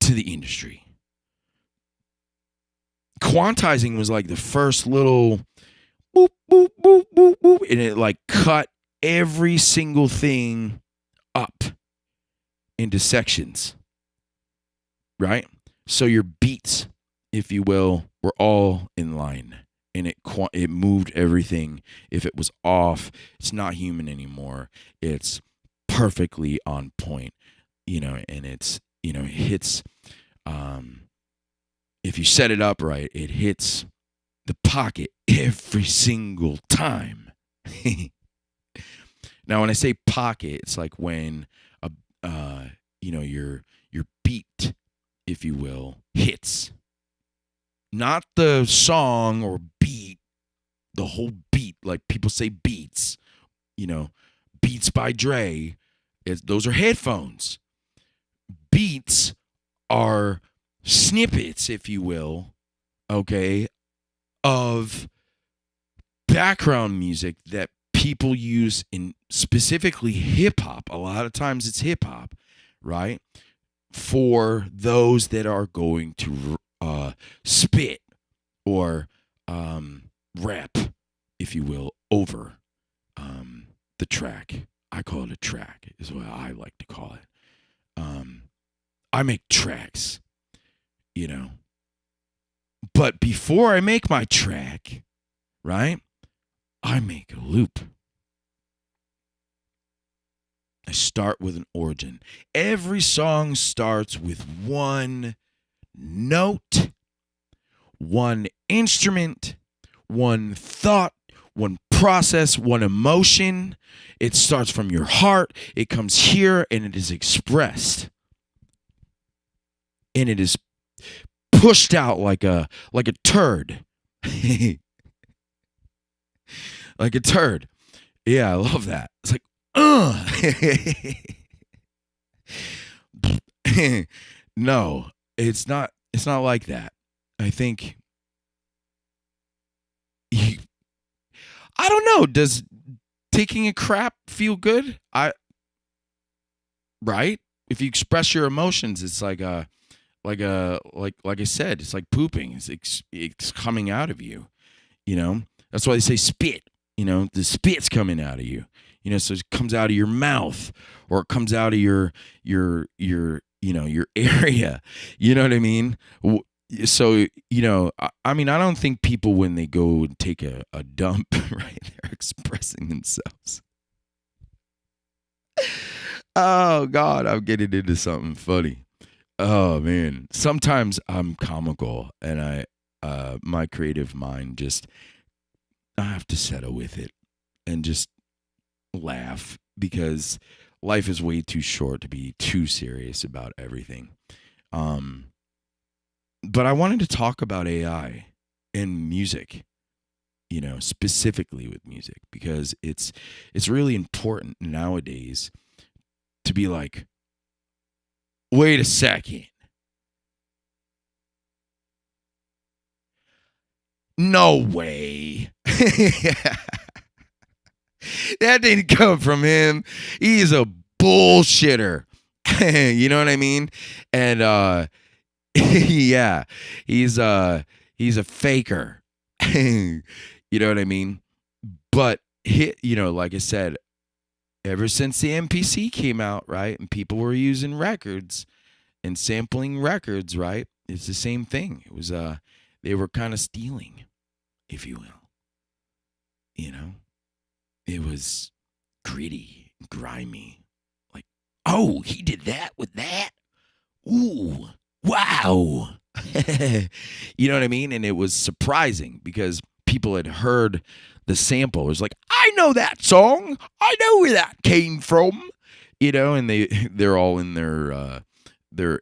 Speaker 1: to the industry. Quantizing was like the first little boop, boop, boop, boop, boop, and it like cut every single thing up into sections, right? So your beats, if you will, were all in line, and it moved everything. If it was off, it's not human anymore. It's perfectly on point, and it's, it hits, if you set it up right, it hits the pocket every single time. Now, when I say pocket, it's like when your beat, if you will, hits. Not the song or beat, the whole beat. Like people say beats, Beats by Dre. Those are headphones. Beats are snippets, if you will, okay, of background music that people use in specifically hip hop. A lot of times it's hip hop, right? For those that are going to spit or rap, if you will, over the track. I call it a track, is what I like to call it. I make tracks, But before I make my track, right, I make a loop. I start with an origin. Every song starts with one note, one instrument, one thought, one process, one emotion. It starts from your heart. It comes here and it is expressed. And it is pushed out like a turd. Like a turd. Yeah, I love that. It's like, no, it's not like that. I think I don't know, does taking a crap feel good? Right? If you express your emotions, it's like I said, it's like pooping. It's coming out of you, That's why they say spit, the spit's coming out of you. So it comes out of your mouth, or it comes out of your area. You know what I mean? So, I don't think people, when they go and take a dump, right, they're expressing themselves. Oh, God, I'm getting into something funny. Oh, man. Sometimes I'm comical, and my creative mind I have to settle with it and just laugh, because life is way too short to be too serious about everything. But I wanted to talk about AI and music, specifically with music, because it's really important nowadays to be like, wait a second. No way. That didn't come from him. He's a bullshitter. You know what I mean? And yeah, he's a faker. You know what I mean? But like I said, ever since the MPC came out, right, and people were using records and sampling records, right? It's the same thing. It was they were kind of stealing, if you will. You know, it was gritty, grimy. Like, oh, he did that with that. Ooh, wow. You know what I mean? And it was surprising because people had heard the sample. It was like, I know that song. I know where that came from. You know, and they're all in their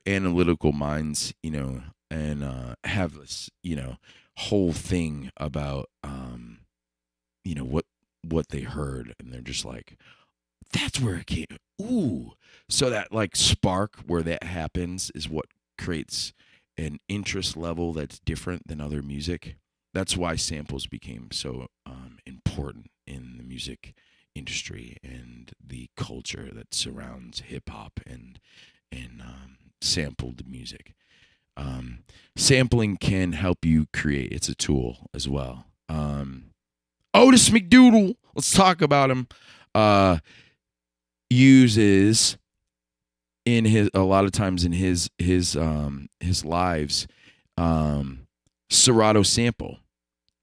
Speaker 1: analytical minds, you know, and have this, you know, whole thing about you know, what they heard, and they're just like, that's where it came. Ooh. So that like spark where that happens is what creates an interest level that's different than other music. That's why samples became so important in the music industry and the culture that surrounds hip hop and sampled music. Sampling can help you create. It's a tool as well. Otis McDoodle, let's talk about him. Uses in his a lot of times in his lives Serato sample.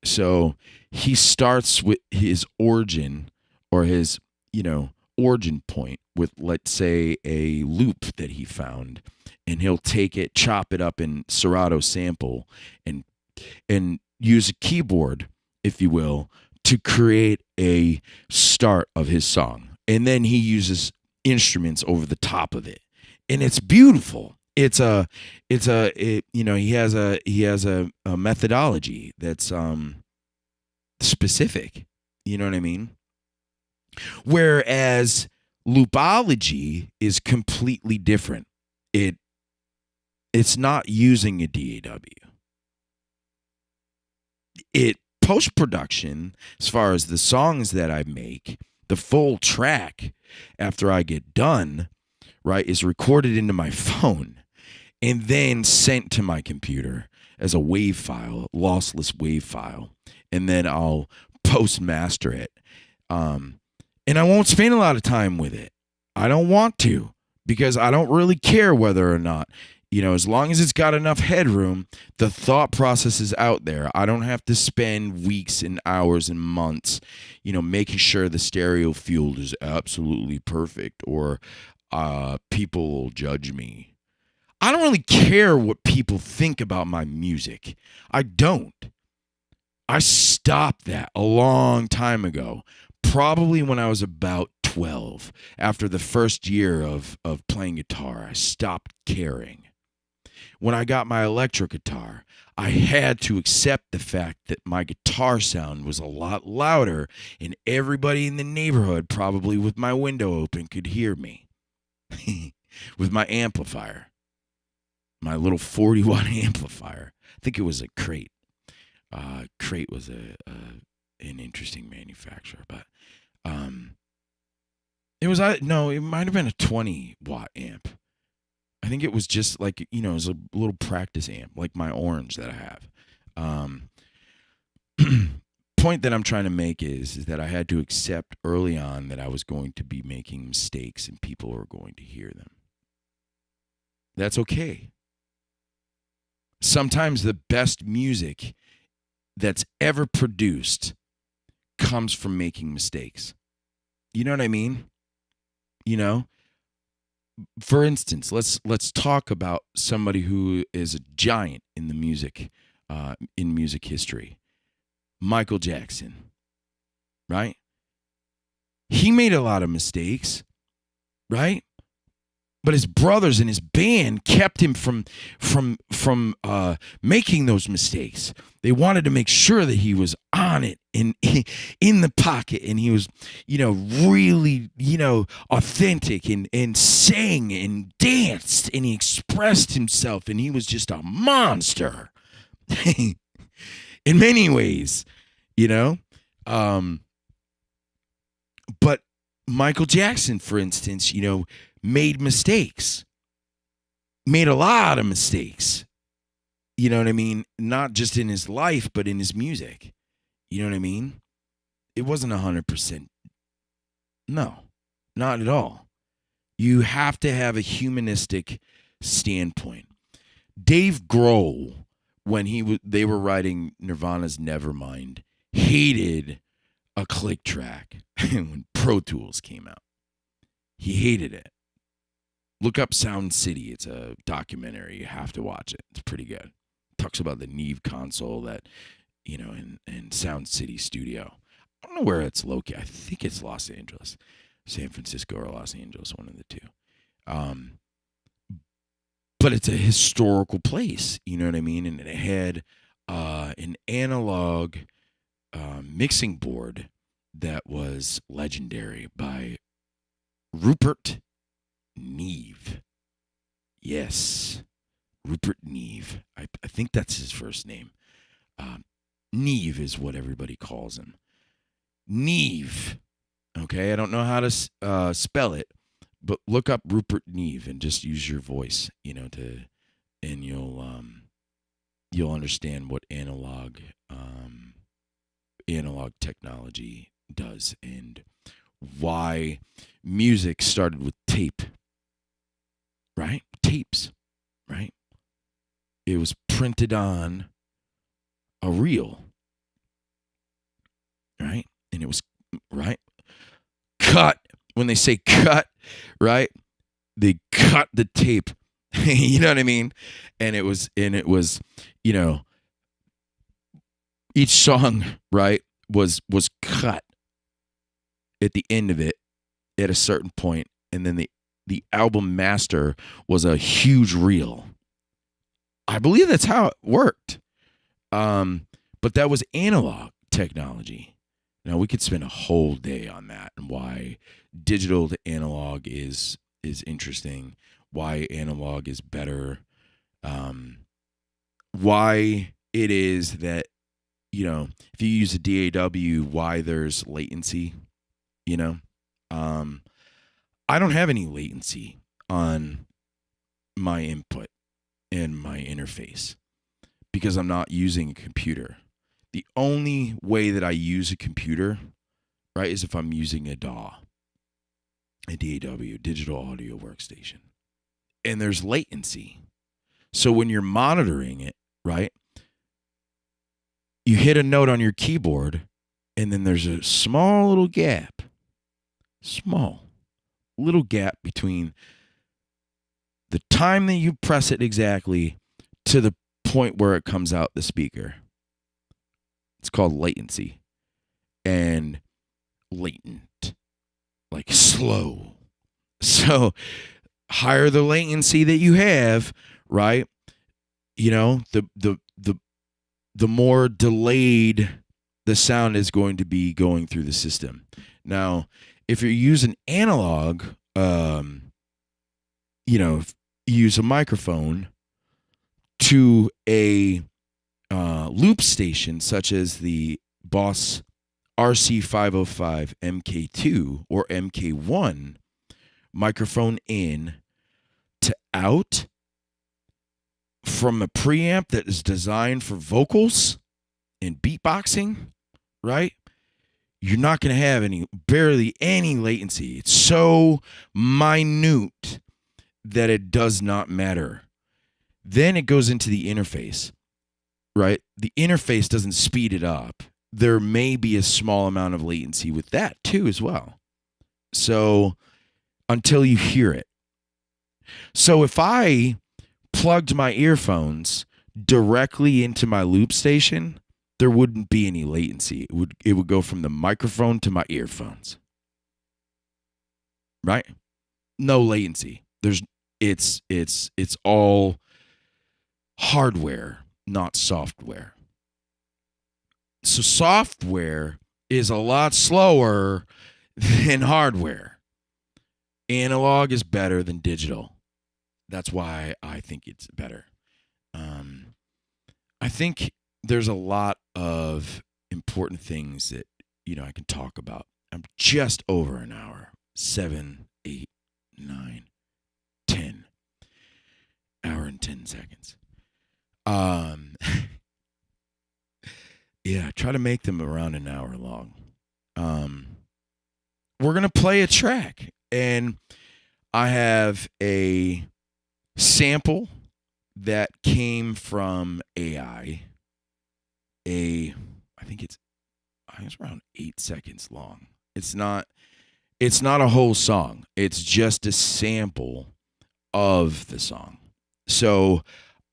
Speaker 1: So he starts with his origin or his, you know, origin point with, let's say, a loop that he found, and he'll take it, chop it up in Serato sample, and use a keyboard, if you will, to create a start of his song. And then he uses instruments over the top of it. And it's beautiful. It, you know, he has a methodology that's specific. You know what I mean? Whereas loopology is completely different. It's not using a DAW. It post-production, as far as the songs that I make, the full track after I get done, right, is recorded into my phone and then sent to my computer as a wave file, lossless wave file, and then I'll post-master it. And I won't spend a lot of time with it. I don't want to, because I don't really care whether or not, you know, as long as it's got enough headroom, the thought process is out there. I don't have to spend weeks and hours and months, you know, making sure the stereo field is absolutely perfect, or people will judge me. I don't really care what people think about my music. I don't. I stopped that a long time ago, probably when I was about 12. After the first year of playing guitar, I stopped caring. When I got my electric guitar, I had to accept the fact that my guitar sound was a lot louder, and everybody in the neighborhood, probably with my window open, could hear me with my amplifier, my little 40-watt amplifier. I think it was a Crate. Crate was an interesting manufacturer, but it was no, it might have been a 20-watt amp. I think it was just like, you know, it was a little practice amp, like my Orange that I have. Point that I'm trying to make is that I had to accept early on that I was going to be making mistakes and people were going to hear them. That's okay. Sometimes the best music that's ever produced comes from making mistakes. You know what I mean? You know? For instance, let's talk about somebody who is a giant in the music history. Michael Jackson. Right? He made a lot of mistakes, right? But his brothers and his band kept him from making those mistakes. They wanted to make sure that he was on it and in the pocket, and he was, you know, really, you know, authentic and sang and danced and he expressed himself, and he was just a monster in many ways, you know. But Michael Jackson, for instance, you know, made mistakes, made a lot of mistakes. You know what I mean? Not just in his life, but in his music. You know what I mean? It wasn't 100%. No. Not at all. You have to have a humanistic standpoint. Dave Grohl, when they were writing Nirvana's Nevermind, hated a click track when Pro Tools came out. He hated it. Look up Sound City. It's a documentary. You have to watch it. It's pretty good. It talks about the Neve console that, in Sound City studio. I don't know where it's located. I think it's Los Angeles, San Francisco, or Los Angeles, one of the two. But it's a historical place. You know what I mean? And it had an analog mixing board that was legendary by Rupert Neve. Yes, Rupert Neve. I think that's his first name. Neve is what everybody calls him. Neve. Okay, I don't know how to spell it, but look up Rupert Neve and just use your voice, and you'll understand what analog technology does and why music started with tape. Right? Tapes, right? It was printed on a reel, right? And it was, right? Cut. When they say cut, right? They cut the tape. You know what I mean? And it was, each song, right, was cut at the end of it at a certain point, and then the album master was a huge reel. I believe that's how it worked. But that was analog technology. Now we could spend a whole day on that and why digital to analog is interesting, why analog is better, why it is that, if you use a DAW, why there's latency, I don't have any latency on my input and my interface because I'm not using a computer. The only way that I use a computer, right, is if I'm using a DAW, digital audio workstation. And there's latency. So when you're monitoring it, right, you hit a note on your keyboard and then there's a small little gap. Between the time that you press it exactly to the point where it comes out the speaker. It's called latency. And latent, like slow. So higher the latency that you have, right? The more delayed the sound is going to be going through the system. Now, if you're using analog, use a microphone to a loop station such as the Boss RC505 MK2 or MK1, microphone in to out from a preamp that is designed for vocals and beatboxing, right? You're not going to have barely any latency. It's so minute that it does not matter. Then it goes into the interface, right? The interface doesn't speed it up. There may be a small amount of latency with that too as well. So until you hear it. So if I plugged my earphones directly into my loop station, there wouldn't be any latency. It would go from the microphone to my earphones. Right? No latency. It's all hardware, not software. So software is a lot slower than hardware. Analog is better than digital. That's why I think it's better. I think there's a lot of important things that, I can talk about. I'm just over an hour. 7, 8, 9, 10. Hour and 10 seconds. Yeah, try to make them around an hour long. We're going to play a track. And I have a sample that came from AI. I think it's around 8 seconds long. It's not a whole song. It's just a sample of the song. So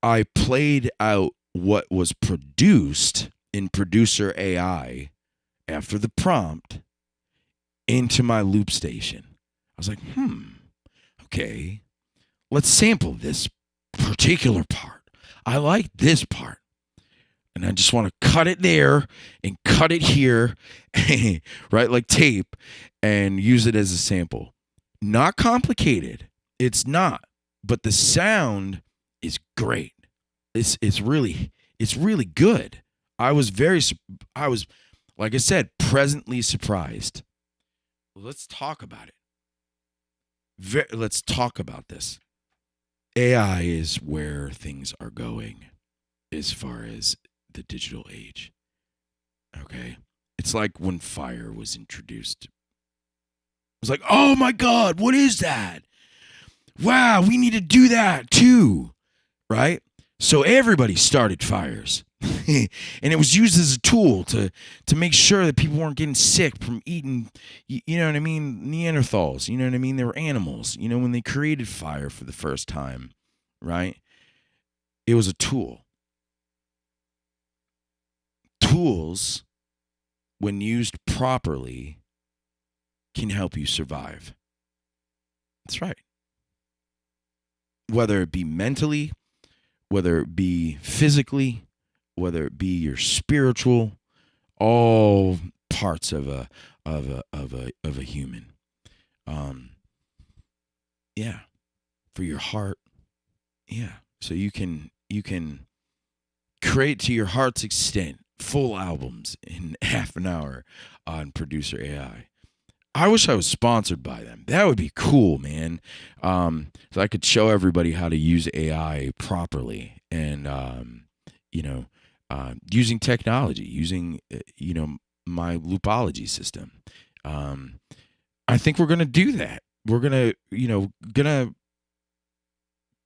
Speaker 1: I played out what was produced in producer AI after the prompt into my loop station. I was like, okay, let's sample this particular part. I like this part. And I just want to cut it there and cut it here, right? Like tape, and use it as a sample. Not complicated. It's not. But the sound is great. It's really good. I was like I said, presently surprised. Let's talk about it. Let's talk about this. AI is where things are going as far as the digital age. Okay? It's like when fire was introduced. It was like, oh my God, what is that? Wow, we need to do that too. Right? So everybody started fires. And it was used as a tool to make sure that people weren't getting sick from eating, you know what I mean, Neanderthals. You know what I mean? They were animals. You know, when they created fire for the first time, right? It was a tool. Tools, when used properly, can help you survive. That's right. Whether it be mentally, whether it be physically, whether it be your spiritual, all parts of a human. Yeah, for your heart. Yeah, so you can create to your heart's extent full albums in half an hour on Producer AI. I wish I was sponsored by them. That would be cool, man. So I could show everybody how to use AI properly, and using technology, using my Loopology system. I think we're gonna do that. We're gonna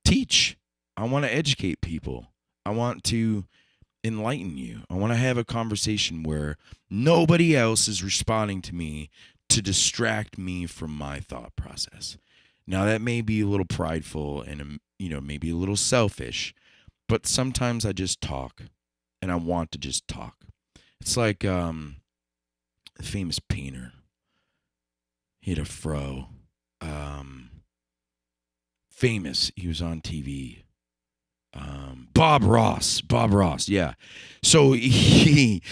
Speaker 1: teach. I want to educate people. I want to enlighten you. I want to have a conversation where nobody else is responding to me to distract me from my thought process. Now that may be a little prideful and maybe a little selfish, but sometimes I just talk, and I want to just talk. It's like a famous painter. He had a fro. Famous. He was on TV. Bob Ross, yeah. So he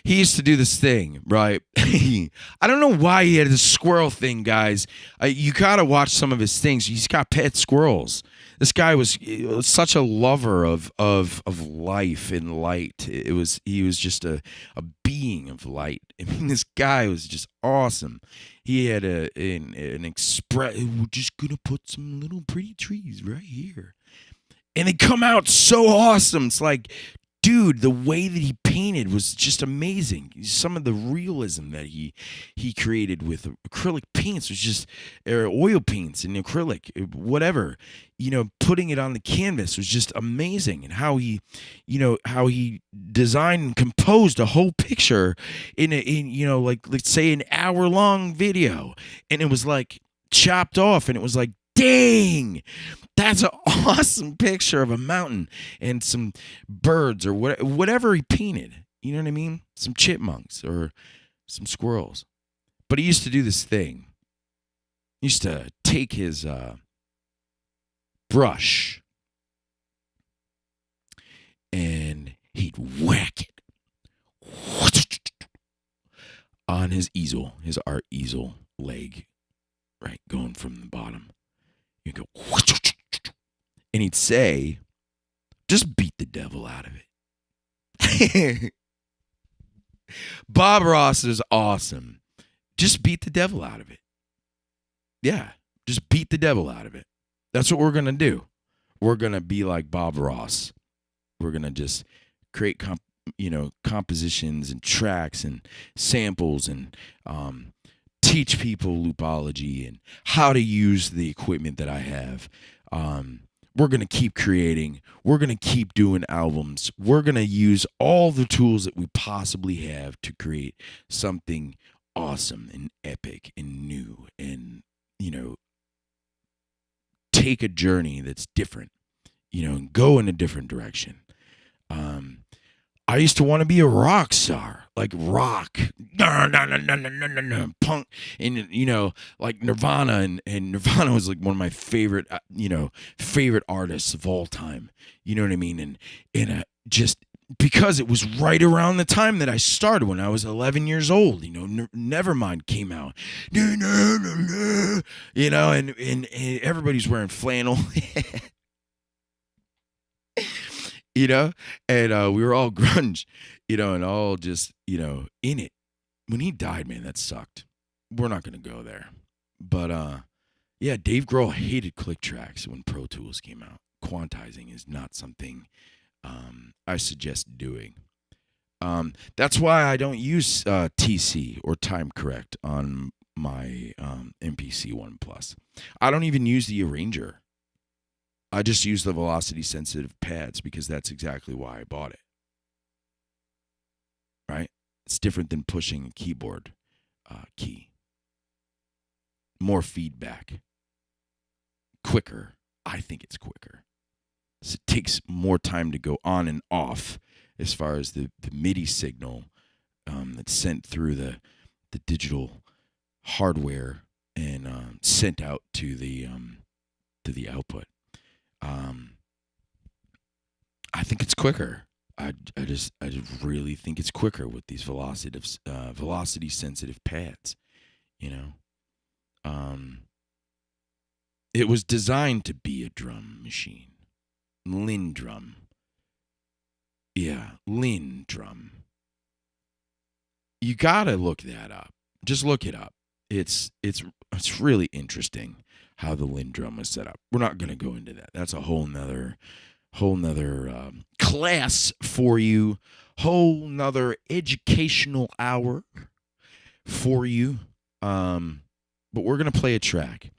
Speaker 1: used to do this thing, right? I don't know why he had this squirrel thing, guys. You gotta watch some of his things. He's got pet squirrels. This guy was such a lover of life and light. He was just a being of light. I mean, this guy was just awesome. He had an express. We're just gonna put some little pretty trees right here. And they come out so awesome. It's like, dude, the way that he painted was just amazing. Some of the realism that he created with acrylic paints was just, or oil paints and acrylic, whatever. Putting it on the canvas was just amazing. And how he designed and composed a whole picture in like, let's say an hour-long video. And it was like chopped off, and it was like, dang, that's an awesome picture of a mountain and some birds or whatever he painted. You know what I mean? Some chipmunks or some squirrels. But he used to do this thing. He used to take his brush and he'd whack it on his easel, his art easel leg, right, going from the bottom. You go, and he'd say, just beat the devil out of it. Bob Ross is awesome. Just beat the devil out of it. Yeah, just beat the devil out of it. That's what we're going to do. We're going to be like Bob Ross. We're going to just create compositions and tracks and samples and teach people loopology and how to use the equipment that I have. We're going to keep creating. We're going to keep doing albums. We're going to use all the tools that we possibly have to create something awesome and epic and new and, take a journey that's different, and go in a different direction. I used to want to be a rock star, like rock, punk, and like Nirvana, and Nirvana was like one of my favorite, favorite artists of all time. You know what I mean? And just because it was right around the time that I started when I was 11 years old. Nevermind came out, and everybody's wearing flannel. And we were all grunge, and all just, in it. When he died, man, that sucked. We're not going to go there. But, yeah, Dave Grohl hated click tracks when Pro Tools came out. Quantizing is not something I suggest doing. That's why I don't use TC or time correct on my MPC 1 Plus. I don't even use the arranger. I just use the velocity sensitive pads because that's exactly why I bought it. Right? It's different than pushing a keyboard key. More feedback. Quicker. I think it's quicker. So it takes more time to go on and off as far as the MIDI signal that's sent through the digital hardware and sent out to the output. I think it's quicker. I just really think it's quicker with these velocity sensitive pads. It was designed to be a drum machine. Lindrum. Yeah, Lindrum. You gotta look that up. Just look it up. It's really interesting how the Lindrum was set up. We're not gonna go into that. That's a whole nother class for you. Whole nother educational hour for you. But we're gonna play a track.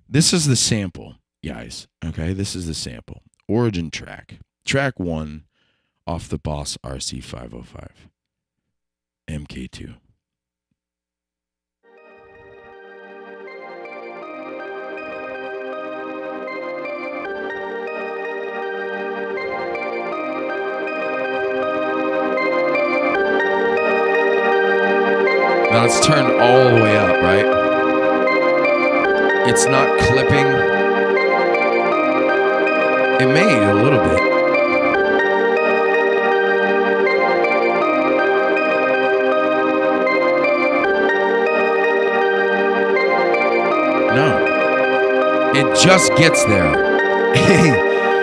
Speaker 1: This is the sample, guys. Okay, this is the sample. Origin track. Track 1 off the Boss RC505. MK2. Now it's turned all the way up, right? It's not clipping. It may a little bit. No. It just gets there.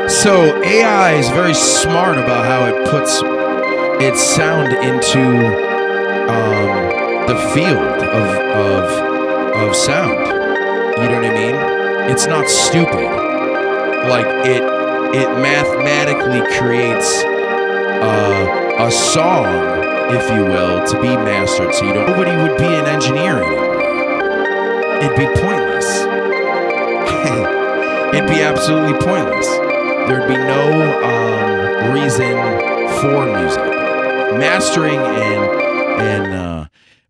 Speaker 1: So AI is very smart about how it puts its sound into the field of sound. You know what I mean? It's not stupid. Like it mathematically creates a song, if you will, to be mastered. So nobody would be an engineer anymore. It'd be pointless. It'd be absolutely pointless. There'd be no reason for music.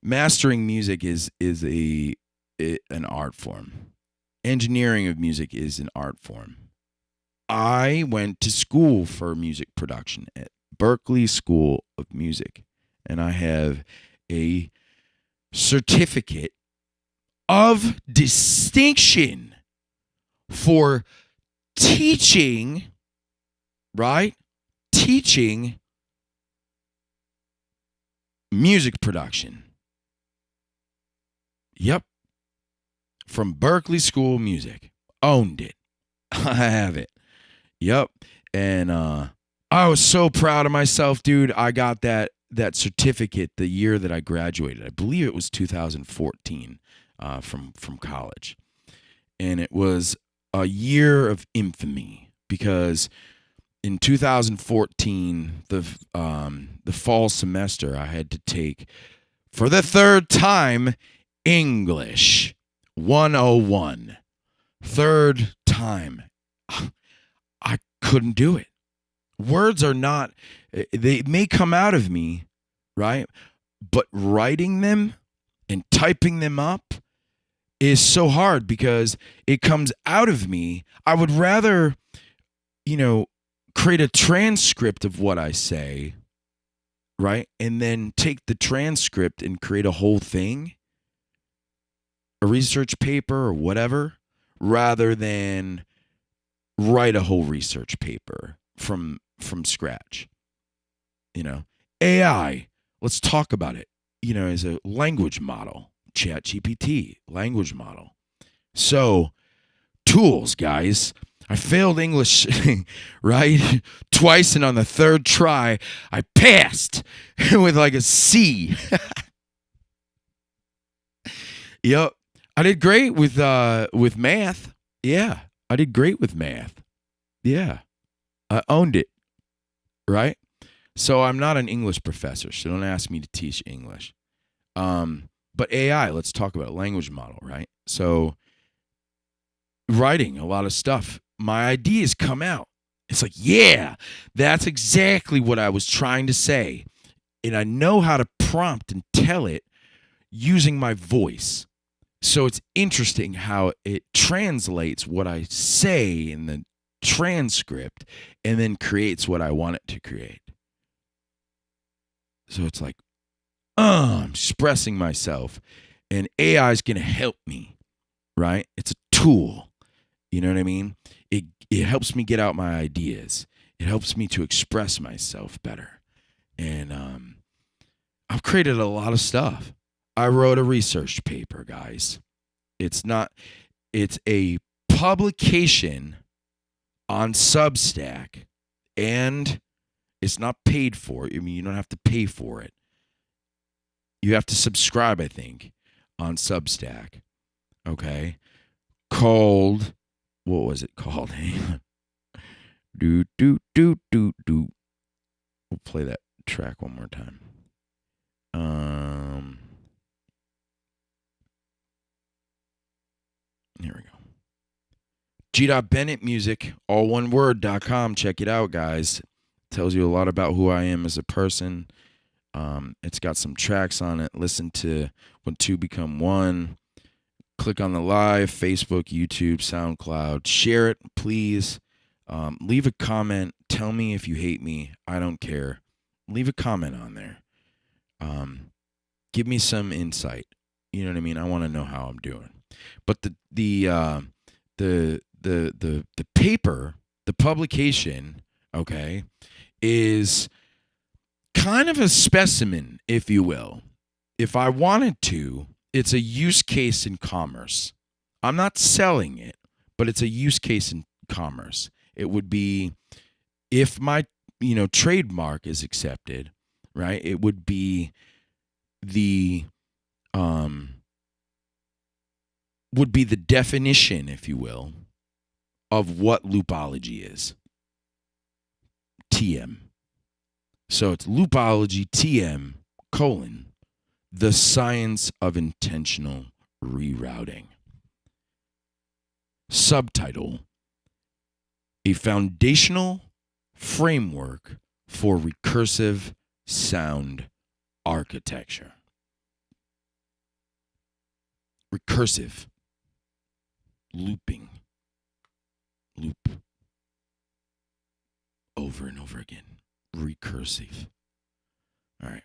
Speaker 1: Mastering music is an art form. Engineering of music is an art form. I went to school for music production at Berklee School of Music, and I have a certificate of distinction for teaching, right? Teaching music production. Yep. From Berklee School of Music. Owned it. I have it. Yep. And I was so proud of myself, dude. I got that certificate the year that I graduated. I believe it was 2014 from college. And it was a year of infamy because in 2014, the fall semester, I had to take, for the third time, English 101. Third time. I couldn't do it. Words are not, they may come out of me, right? But writing them and typing them up is so hard because it comes out of me. I would rather, create a transcript of what I say, right? And then take the transcript and create a whole thing, a research paper or whatever, rather than write a whole research paper from scratch. AI, let's talk about it. As a language model, ChatGPT, language model. So, tools, guys. I failed English, right? Twice, and on the third try, I passed with like a C. Yep. I did great with math. Yeah. I did great with math. Yeah. I owned it. Right? So I'm not an English professor, so don't ask me to teach English. But AI, let's talk about a language model, right? So writing a lot of stuff, my ideas come out. It's like, yeah, that's exactly what I was trying to say. And I know how to prompt and tell it using my voice. So it's interesting how it translates what I say in the transcript and then creates what I want it to create. So it's like, I'm expressing myself, and AI is going to help me, right? It's a tool. You know what I mean? It helps me get out my ideas. It helps me to express myself better. And I've created a lot of stuff. I wrote a research paper, guys. It's a publication on Substack, and it's not paid for. I mean, you don't have to pay for it. You have to subscribe, I think, on Substack. Okay. Called, what was it called? do. We'll play that track one more time. Here we go. gdotbennettmusic, all one word.com. Check it out, guys. Tells you a lot about who I am as a person. It's got some tracks on it. Listen to When Two Become One. Click on the live, Facebook, YouTube, SoundCloud. Share it, please. Leave a comment. Tell me if you hate me. I don't care. Leave a comment on there. Give me some insight. You know what I mean? I want to know how I'm doing. But the paper, the publication, okay, is kind of a specimen, if you will. If I wanted to, it's a use case in commerce. I'm not selling it, but it's a use case in commerce. It would be, if my, trademark is accepted, right? It would be the definition, if you will, of what loopology is. TM. So it's Loopology TM : the science of intentional rerouting. Subtitle: a foundational framework for recursive sound architecture. Recursive. Looping. Loop. Over and over again. Recursive. All right.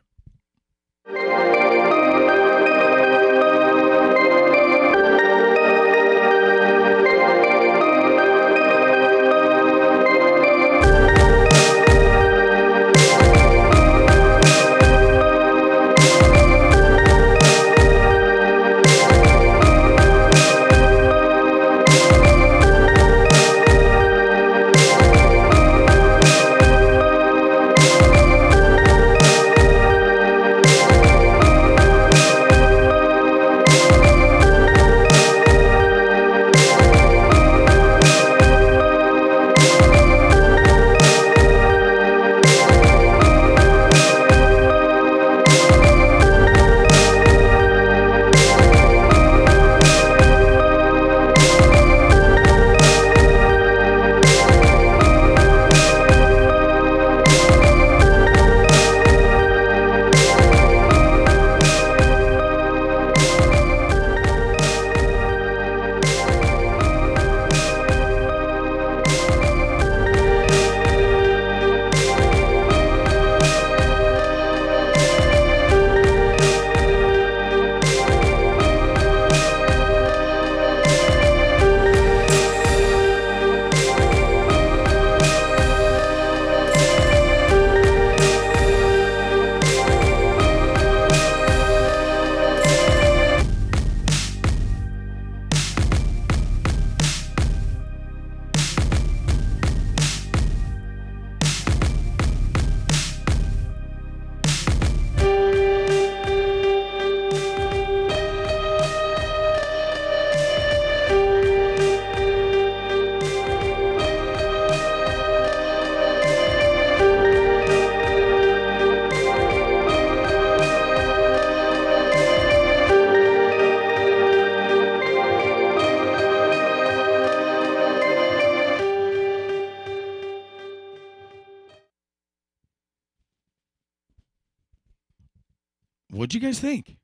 Speaker 1: you guys think?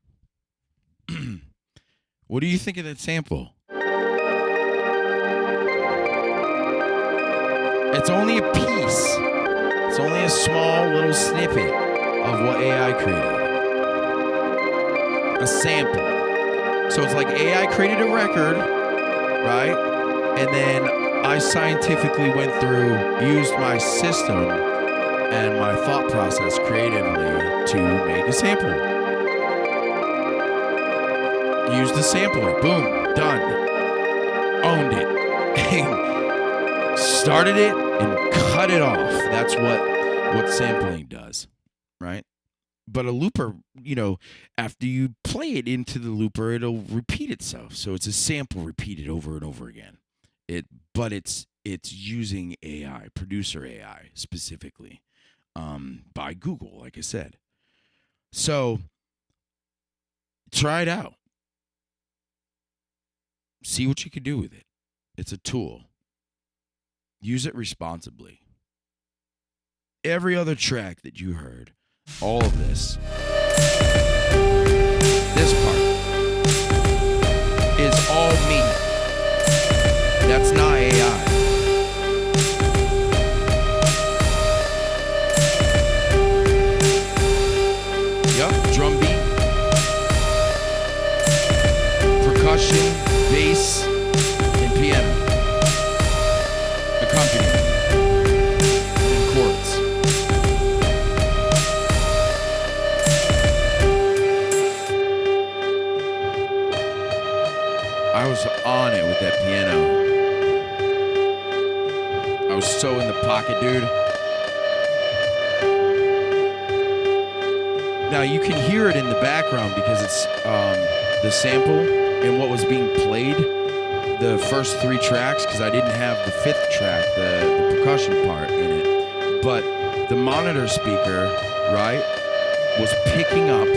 Speaker 1: What do you think of that sample? It's only a piece. It's only a small little snippet of what AI created. A sample. So it's like AI created a record, right? And then I scientifically went through, used my system and my thought process creatively to make a sample. Use the sampler. Boom. Done. Owned it. Started it and cut it off. That's what sampling does, right? But a looper, after you play it into the looper, it'll repeat itself. So it's a sample repeated over and over again. But it's using AI, producer AI specifically, by Google, like I said. So try it out. See what you can do with it. It's a tool. Use it responsibly. Every other track that you heard, all of this part is all me. That's not AI. Yup, drum beat, percussion, bass, and piano. Accompaniment and chords. I was on it with that piano. I was so in the pocket, dude. Now you can hear it in the background because it's the sample and what was being played. The first 3 tracks, because I didn't have the 5th track, the percussion part in it. But the monitor speaker, right, was picking up,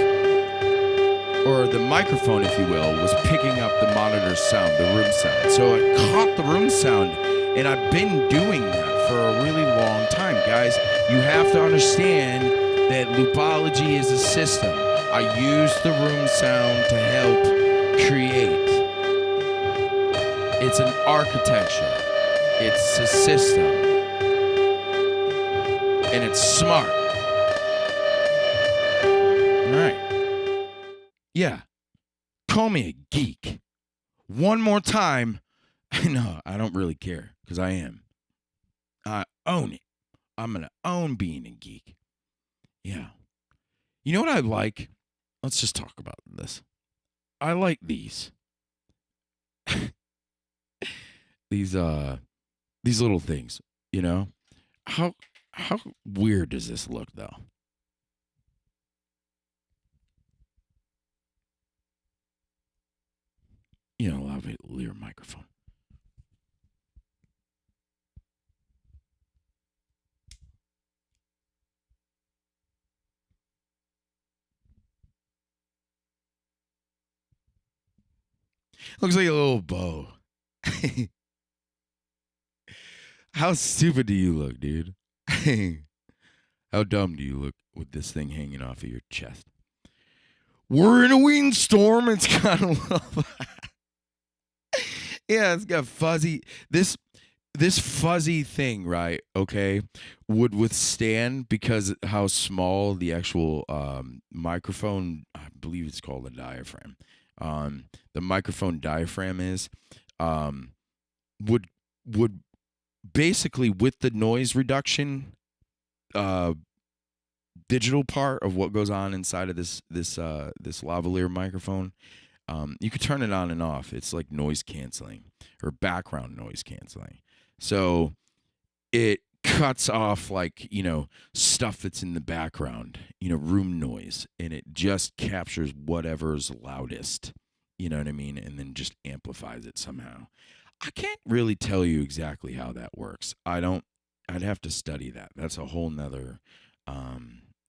Speaker 1: or the microphone, if you will, was picking up the monitor sound, the room sound. So it caught the room sound, and I've been doing that for a really long time. Guys, you have to understand that loopology is a system. I use the room sound to help create. It's an architecture. It's a system. And it's smart. All right. Yeah. Call me a geek. One more time. No, I don't really care because I am. I own it. I'm going to own being a geek. Yeah. You know what I like? Let's just talk about this. I like these. These little things, How weird does this look though? Lavalier microphone. Looks like a little bow. How stupid do you look, dude? How dumb do you look with this thing hanging off of your chest? We're in a windstorm. It's got a little... Yeah, it's got fuzzy... This fuzzy thing, right, okay, would withstand because how small the actual microphone, I believe it's called a diaphragm, the microphone diaphragm is, would basically, with the noise reduction digital part of what goes on inside of this lavalier microphone, you could turn it on and off. It's like noise canceling or background noise canceling. So it cuts off stuff that's in the background, room noise, and it just captures whatever's loudest, you know what I mean? And then just amplifies it somehow. I can't really tell you exactly how that works. I'd have to study that. That's a whole nother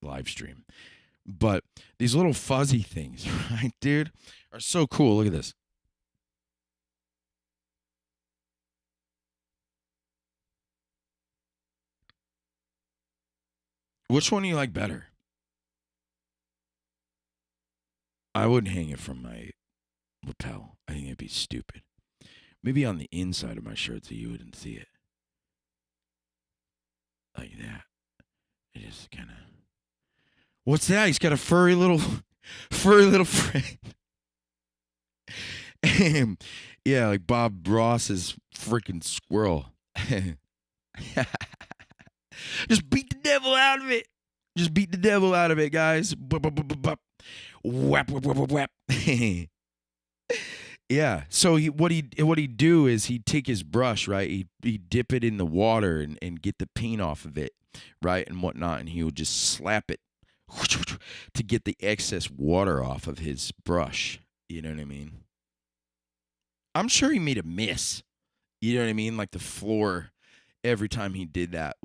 Speaker 1: live stream. But these little fuzzy things, right, dude, are so cool. Look at this. Which one do you like better? I wouldn't hang it from my lapel. I think it'd be stupid. Maybe on the inside of my shirt so you wouldn't see it. Like that. It just kind of. What's that? He's got a furry little friend. Yeah, like Bob Ross's freaking squirrel. Just beat the devil out of it. Just beat the devil out of it, guys. Whap, whap, whap, whap, whap. Yeah. So what he'd do is he'd take his brush, right? He'd dip it in the water and get the paint off of it, right, and whatnot, and he would just slap it to get the excess water off of his brush. You know what I mean? I'm sure he made a miss. You know what I mean? Like the floor, every time he did that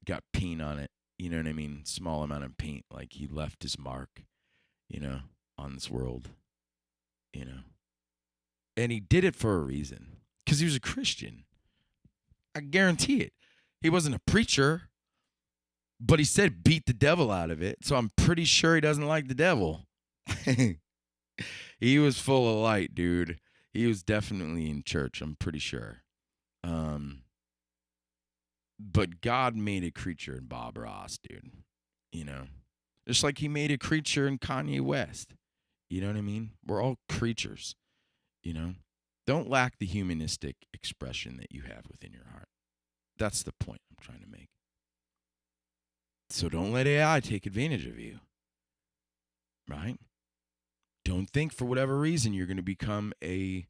Speaker 1: got paint on it. You know what I mean? Small amount of paint. Like he left his mark, on this world. And he did it for a reason. Because he was a Christian. I guarantee it. He wasn't a preacher. But he said beat the devil out of it. So I'm pretty sure he doesn't like the devil. He was full of light, dude. He was definitely in church, I'm pretty sure. But God made a creature in Bob Ross, dude. Just like he made a creature in Kanye West. You know what I mean? We're all creatures. Don't lack the humanistic expression that you have within your heart. That's the point I'm trying to make. So don't let AI take advantage of you. Right? Don't think for whatever reason you're going to become a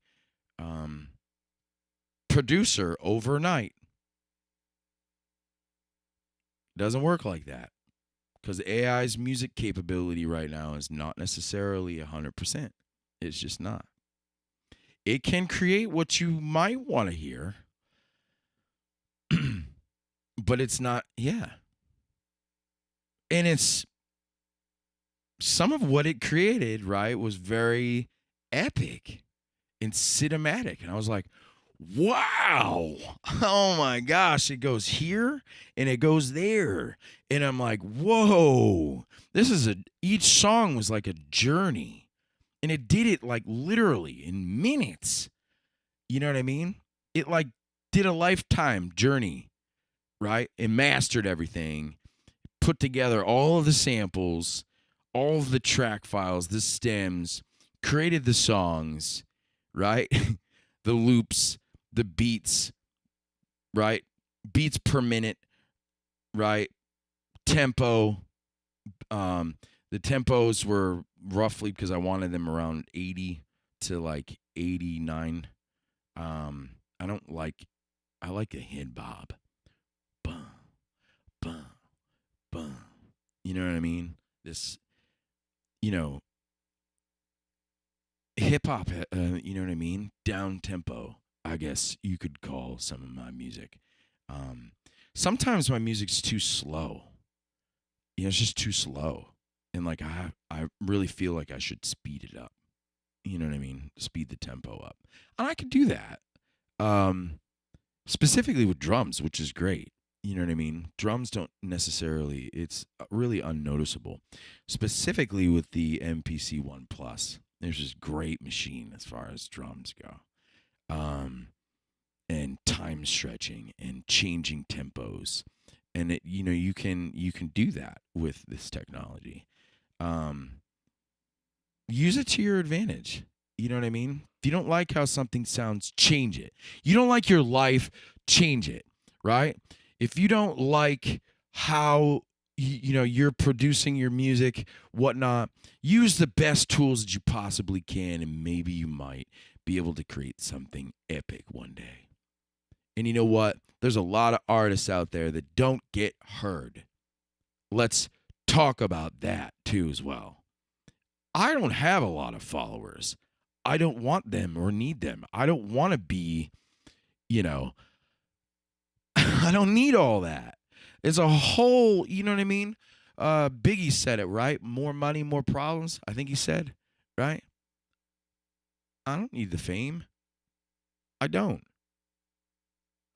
Speaker 1: producer overnight. It doesn't work like that. Because AI's music capability right now is not necessarily 100%. It's just not. It can create what you might want to hear, but it's not, yeah. And it's some of what it created, right, was very epic and cinematic. And I was like, wow, oh my gosh, it goes here and it goes there. And I'm like, whoa, each song was like a journey. And it did it like literally in minutes. You know what I mean? It like did a lifetime journey, right? It mastered everything, put together all of the samples, all of the track files, the stems, created the songs, right? The loops, the beats, right? Beats per minute, right? Tempo. The tempos were roughly, because I wanted them around 80 to like 89. I like a head bob. Bum, bum, bum. You know what I mean? This, hip hop, you know what I mean? Down tempo, I guess you could call some of my music. Sometimes my music's too slow. It's just too slow. And like I really feel like I should speed it up. You know what I mean? Speed the tempo up. And I could do that. Specifically with drums, which is great. You know what I mean? Drums don't necessarily, it's really unnoticeable. Specifically with the MPC 1 Plus. There's this great machine as far as drums go. And time stretching and changing tempos. And it, you can do that with this technology. Use it to your advantage. You know what I mean? If you don't like how something sounds, change it. You don't like your life, change it, right? If you don't like how you're producing your music, whatnot, use the best tools that you possibly can, and maybe you might be able to create something epic one day. And you know what? There's a lot of artists out there that don't get heard. Let's talk about that too as well. I don't have a lot of followers. I don't want them or need them. I don't want to be, I don't need all that. It's a whole, you know what I mean? Biggie said it, right? More money, more problems. I think he said, right? I don't need the fame. I don't.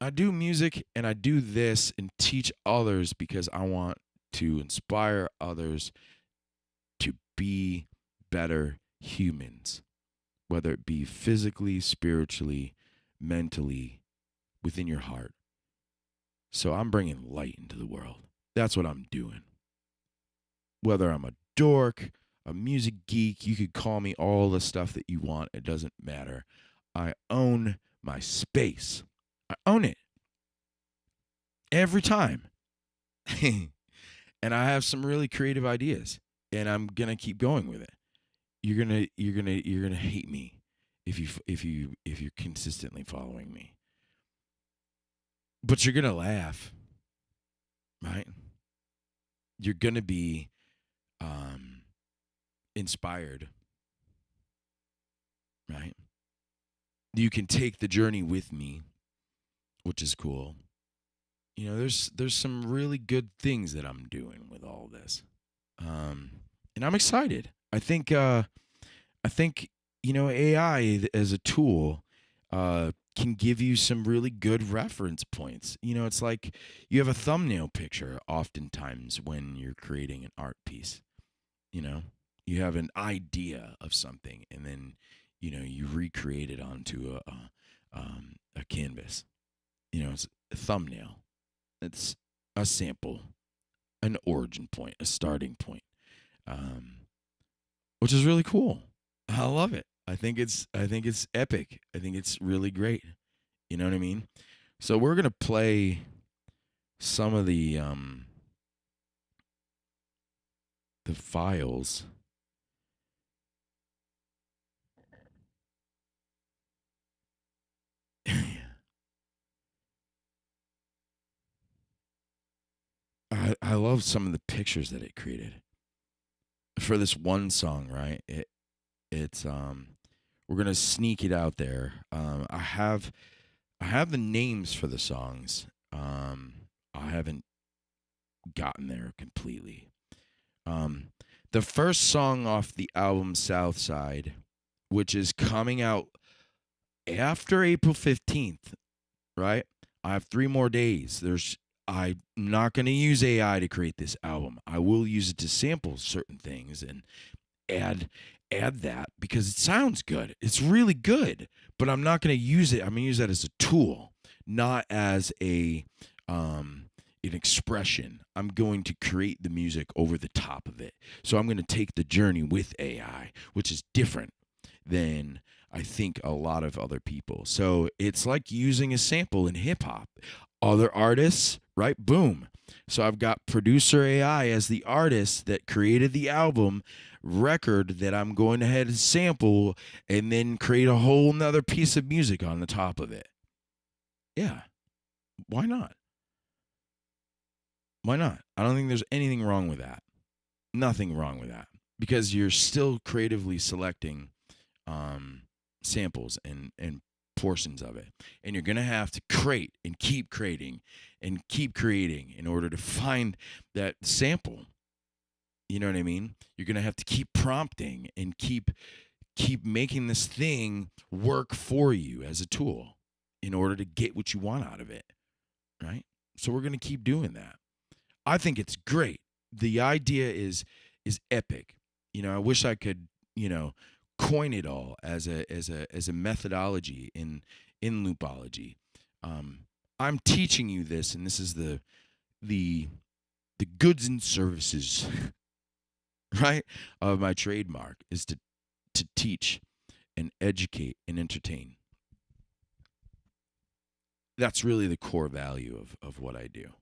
Speaker 1: I do music and I do this and teach others because I want to inspire others to be better humans, whether it be physically, spiritually, mentally, within your heart. So I'm bringing light into the world. That's what I'm doing. Whether I'm a dork, a music geek, you could call me all the stuff that you want. It doesn't matter. I own my space. I own it every time. And I have some really creative ideas, and I'm going to keep going with it. You're going to hate me if you're consistently following me. But you're going to laugh, right? You're going to be inspired, right? You can take the journey with me, which is cool. You know, there's some really good things that I'm doing with all this, and I'm excited. I think you know, AI as a tool can give you some really good reference points. You know, it's like you have a thumbnail picture oftentimes when you're creating an art piece. You know, you have an idea of something, and then you know you recreate it onto a canvas. You know, it's a thumbnail. It's a sample, an origin point, a starting point, which is really cool. I love it. I think it's epic. I think it's really great. You know what I mean? So we're gonna play some of the files. I love some of the pictures that it created for this one song. Right? It's we're gonna sneak it out there. I have the names for the songs. I haven't gotten there completely. Um, the first song off the album South Side, which is coming out after April 15th, right? I have 3 more days. I'm not going to use AI to create this album. I will use it to sample certain things and add that because it sounds good. It's really good, but I'm not going to use it. I'm going to use that as a tool, not as an expression. I'm going to create the music over the top of it. So I'm going to take the journey with AI, which is different than I think a lot of other people. So it's like using a sample in hip hop. Other artists, right? Boom. So I've got producer AI as the artist that created the album record that I'm going ahead and sample and then create a whole nother piece of music on the top of it. Yeah. Why not? Why not? I don't think there's anything wrong with that. Nothing wrong with that because you're still creatively selecting samples and portions of it. And you're going to have to create and keep creating and keep creating in order to find that sample. You know what I mean? You're going to have to keep prompting and keep making this thing work for you as a tool in order to get what you want out of it, right? So we're going to keep doing that. I think it's great. The idea is epic. You know, I wish I could, you know, coin it all as a methodology in loopology. I'm teaching you this, and this is the goods and services, right, of my trademark is to teach and educate and entertain. That's really the core value of what I do.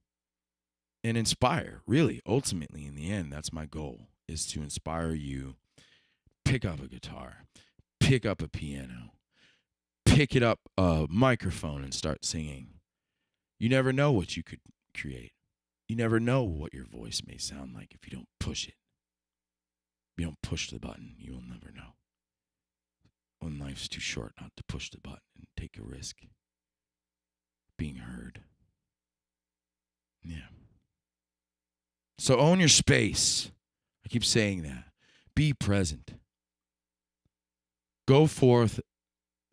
Speaker 1: And inspire, really, ultimately, in the end, that's my goal, is to inspire you. Pick up a guitar, pick up a piano, pick it up a microphone and start singing. You never know what you could create. You never know what your voice may sound like if you don't push it. If you don't push the button, you will never know. When life's too short not to push the button and take a risk being heard. Yeah. So own your space. I keep saying that. Be present. Go forth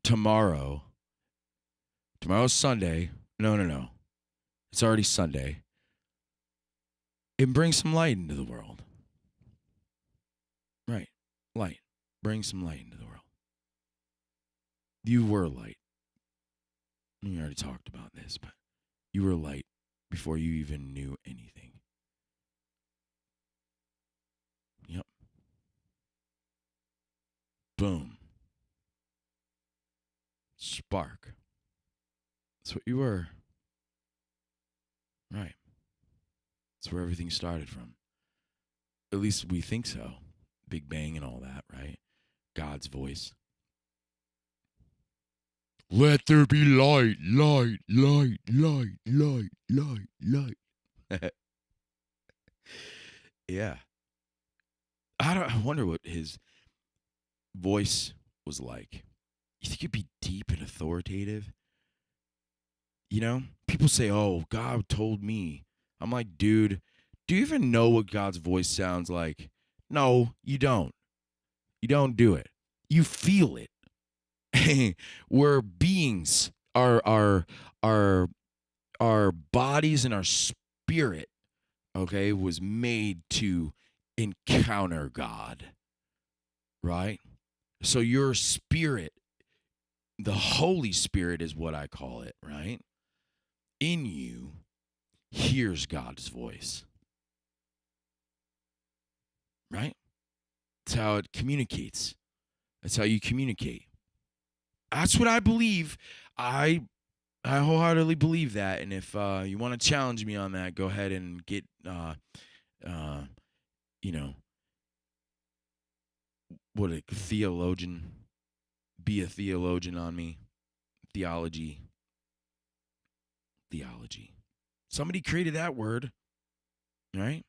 Speaker 1: tomorrow. Tomorrow's Sunday. No. It's already Sunday. And bring some light into the world. Right. Light. Bring some light into the world. You were light. We already talked about this, but you were light before you even knew anything. Yep. Boom. Spark. That's what you were. Right. That's where everything started from. At least we think so. Big Bang and all that, right? God's voice. Let there be light, light, light, light, light, light, light. Yeah. I wonder what his voice was like. You think it'd be deep and authoritative? You know, people say, "Oh, God told me." I'm like, dude, do you even know what God's voice sounds like? No, you don't. You don't do it. You feel it. We're beings. Our bodies and our spirit, okay, was made to encounter God. Right? So your spirit, the Holy Spirit is what I call it, right? In you hears God's voice. Right? That's how it communicates. That's how you communicate. That's what I believe. I wholeheartedly believe that. And if you want to challenge me on that, go ahead and get, you know, what a theologian, be a theologian on me. Theology. Somebody created that word, right?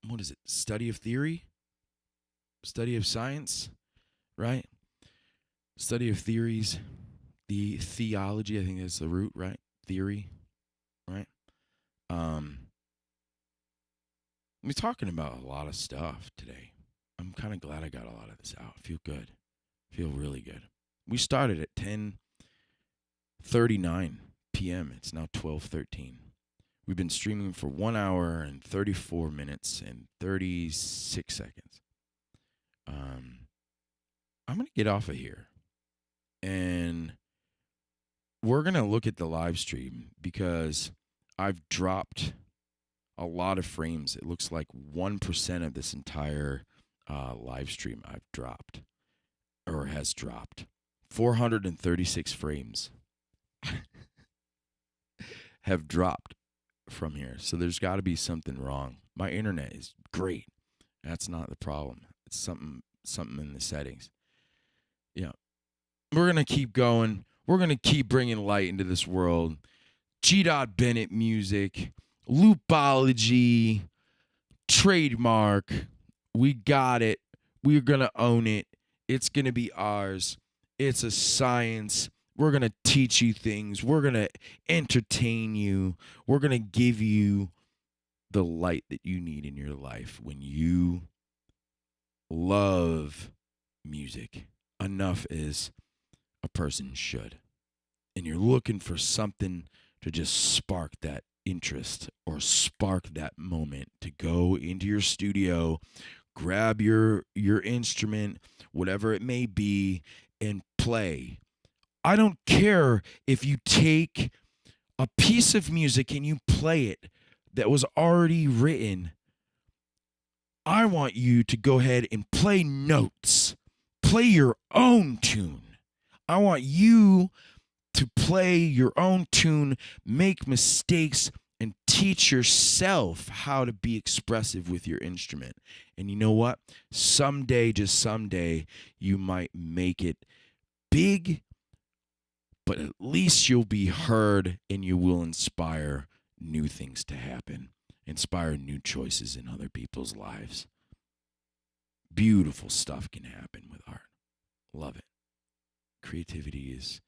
Speaker 1: What is it? Study of theory? Study of science, right? Study of theories. The theology, I think that's the root, right? Theory, right? We're talking about a lot of stuff today. I'm kind of glad I got a lot of this out. I feel good. I feel really good. We started at 10:39 p.m. It's now 12:13. We've been streaming for 1 hour and 34 minutes and 36 seconds. I'm going to get off of here. And we're going to look at the live stream because I've dropped a lot of frames. It looks like 1% of this entire live stream I've dropped or has dropped. 436 frames have dropped from here. So there's got to be something wrong. My internet is great. That's not the problem. It's something in the settings. Yeah. We're going to keep going. We're going to keep bringing light into this world. G.Bennett.Music, Loopology, trademark. We got it. We're going to own it. It's going to be ours. It's a science. We're going to teach you things. We're going to entertain you. We're going to give you the light that you need in your life when you love music enough as a person should. And you're looking for something to just spark that interest or spark that moment to go into your studio, grab your instrument, whatever it may be, and play. I don't care if you take a piece of music and you play it that was already written. I want you to go ahead and play notes. Play your own tune. I want you to play your own tune, make mistakes, and teach yourself how to be expressive with your instrument. And you know what? Someday, just someday, you might make it big, but at least you'll be heard and you will inspire new things to happen, inspire new choices in other people's lives. Beautiful stuff can happen with art. Love it. Creativity is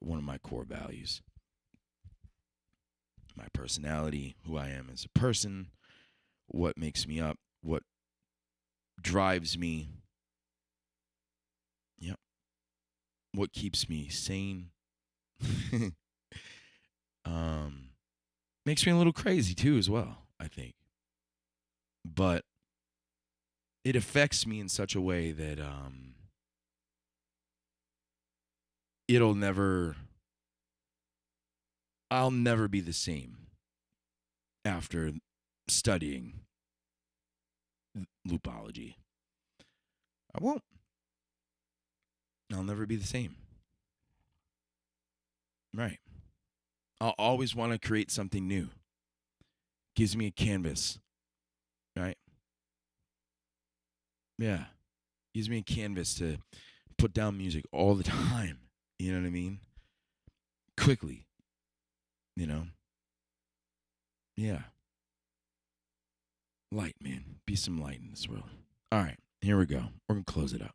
Speaker 1: one of my core values. My personality, who I am as a person, what makes me up, what drives me. Yep. What keeps me sane. Makes me a little crazy too as well, I think. But it affects me in such a way that I'll never be the same after studying loopology. I won't. I'll never be the same. Right. I'll always want to create something new. Gives me a canvas. Right? Yeah. Gives me a canvas to put down music all the time. You know what I mean? Quickly. You know? Yeah. Light, man. Be some light in this world. All right. Here we go. We're going to close it up.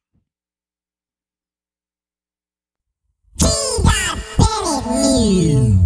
Speaker 3: gdotbennettmusic.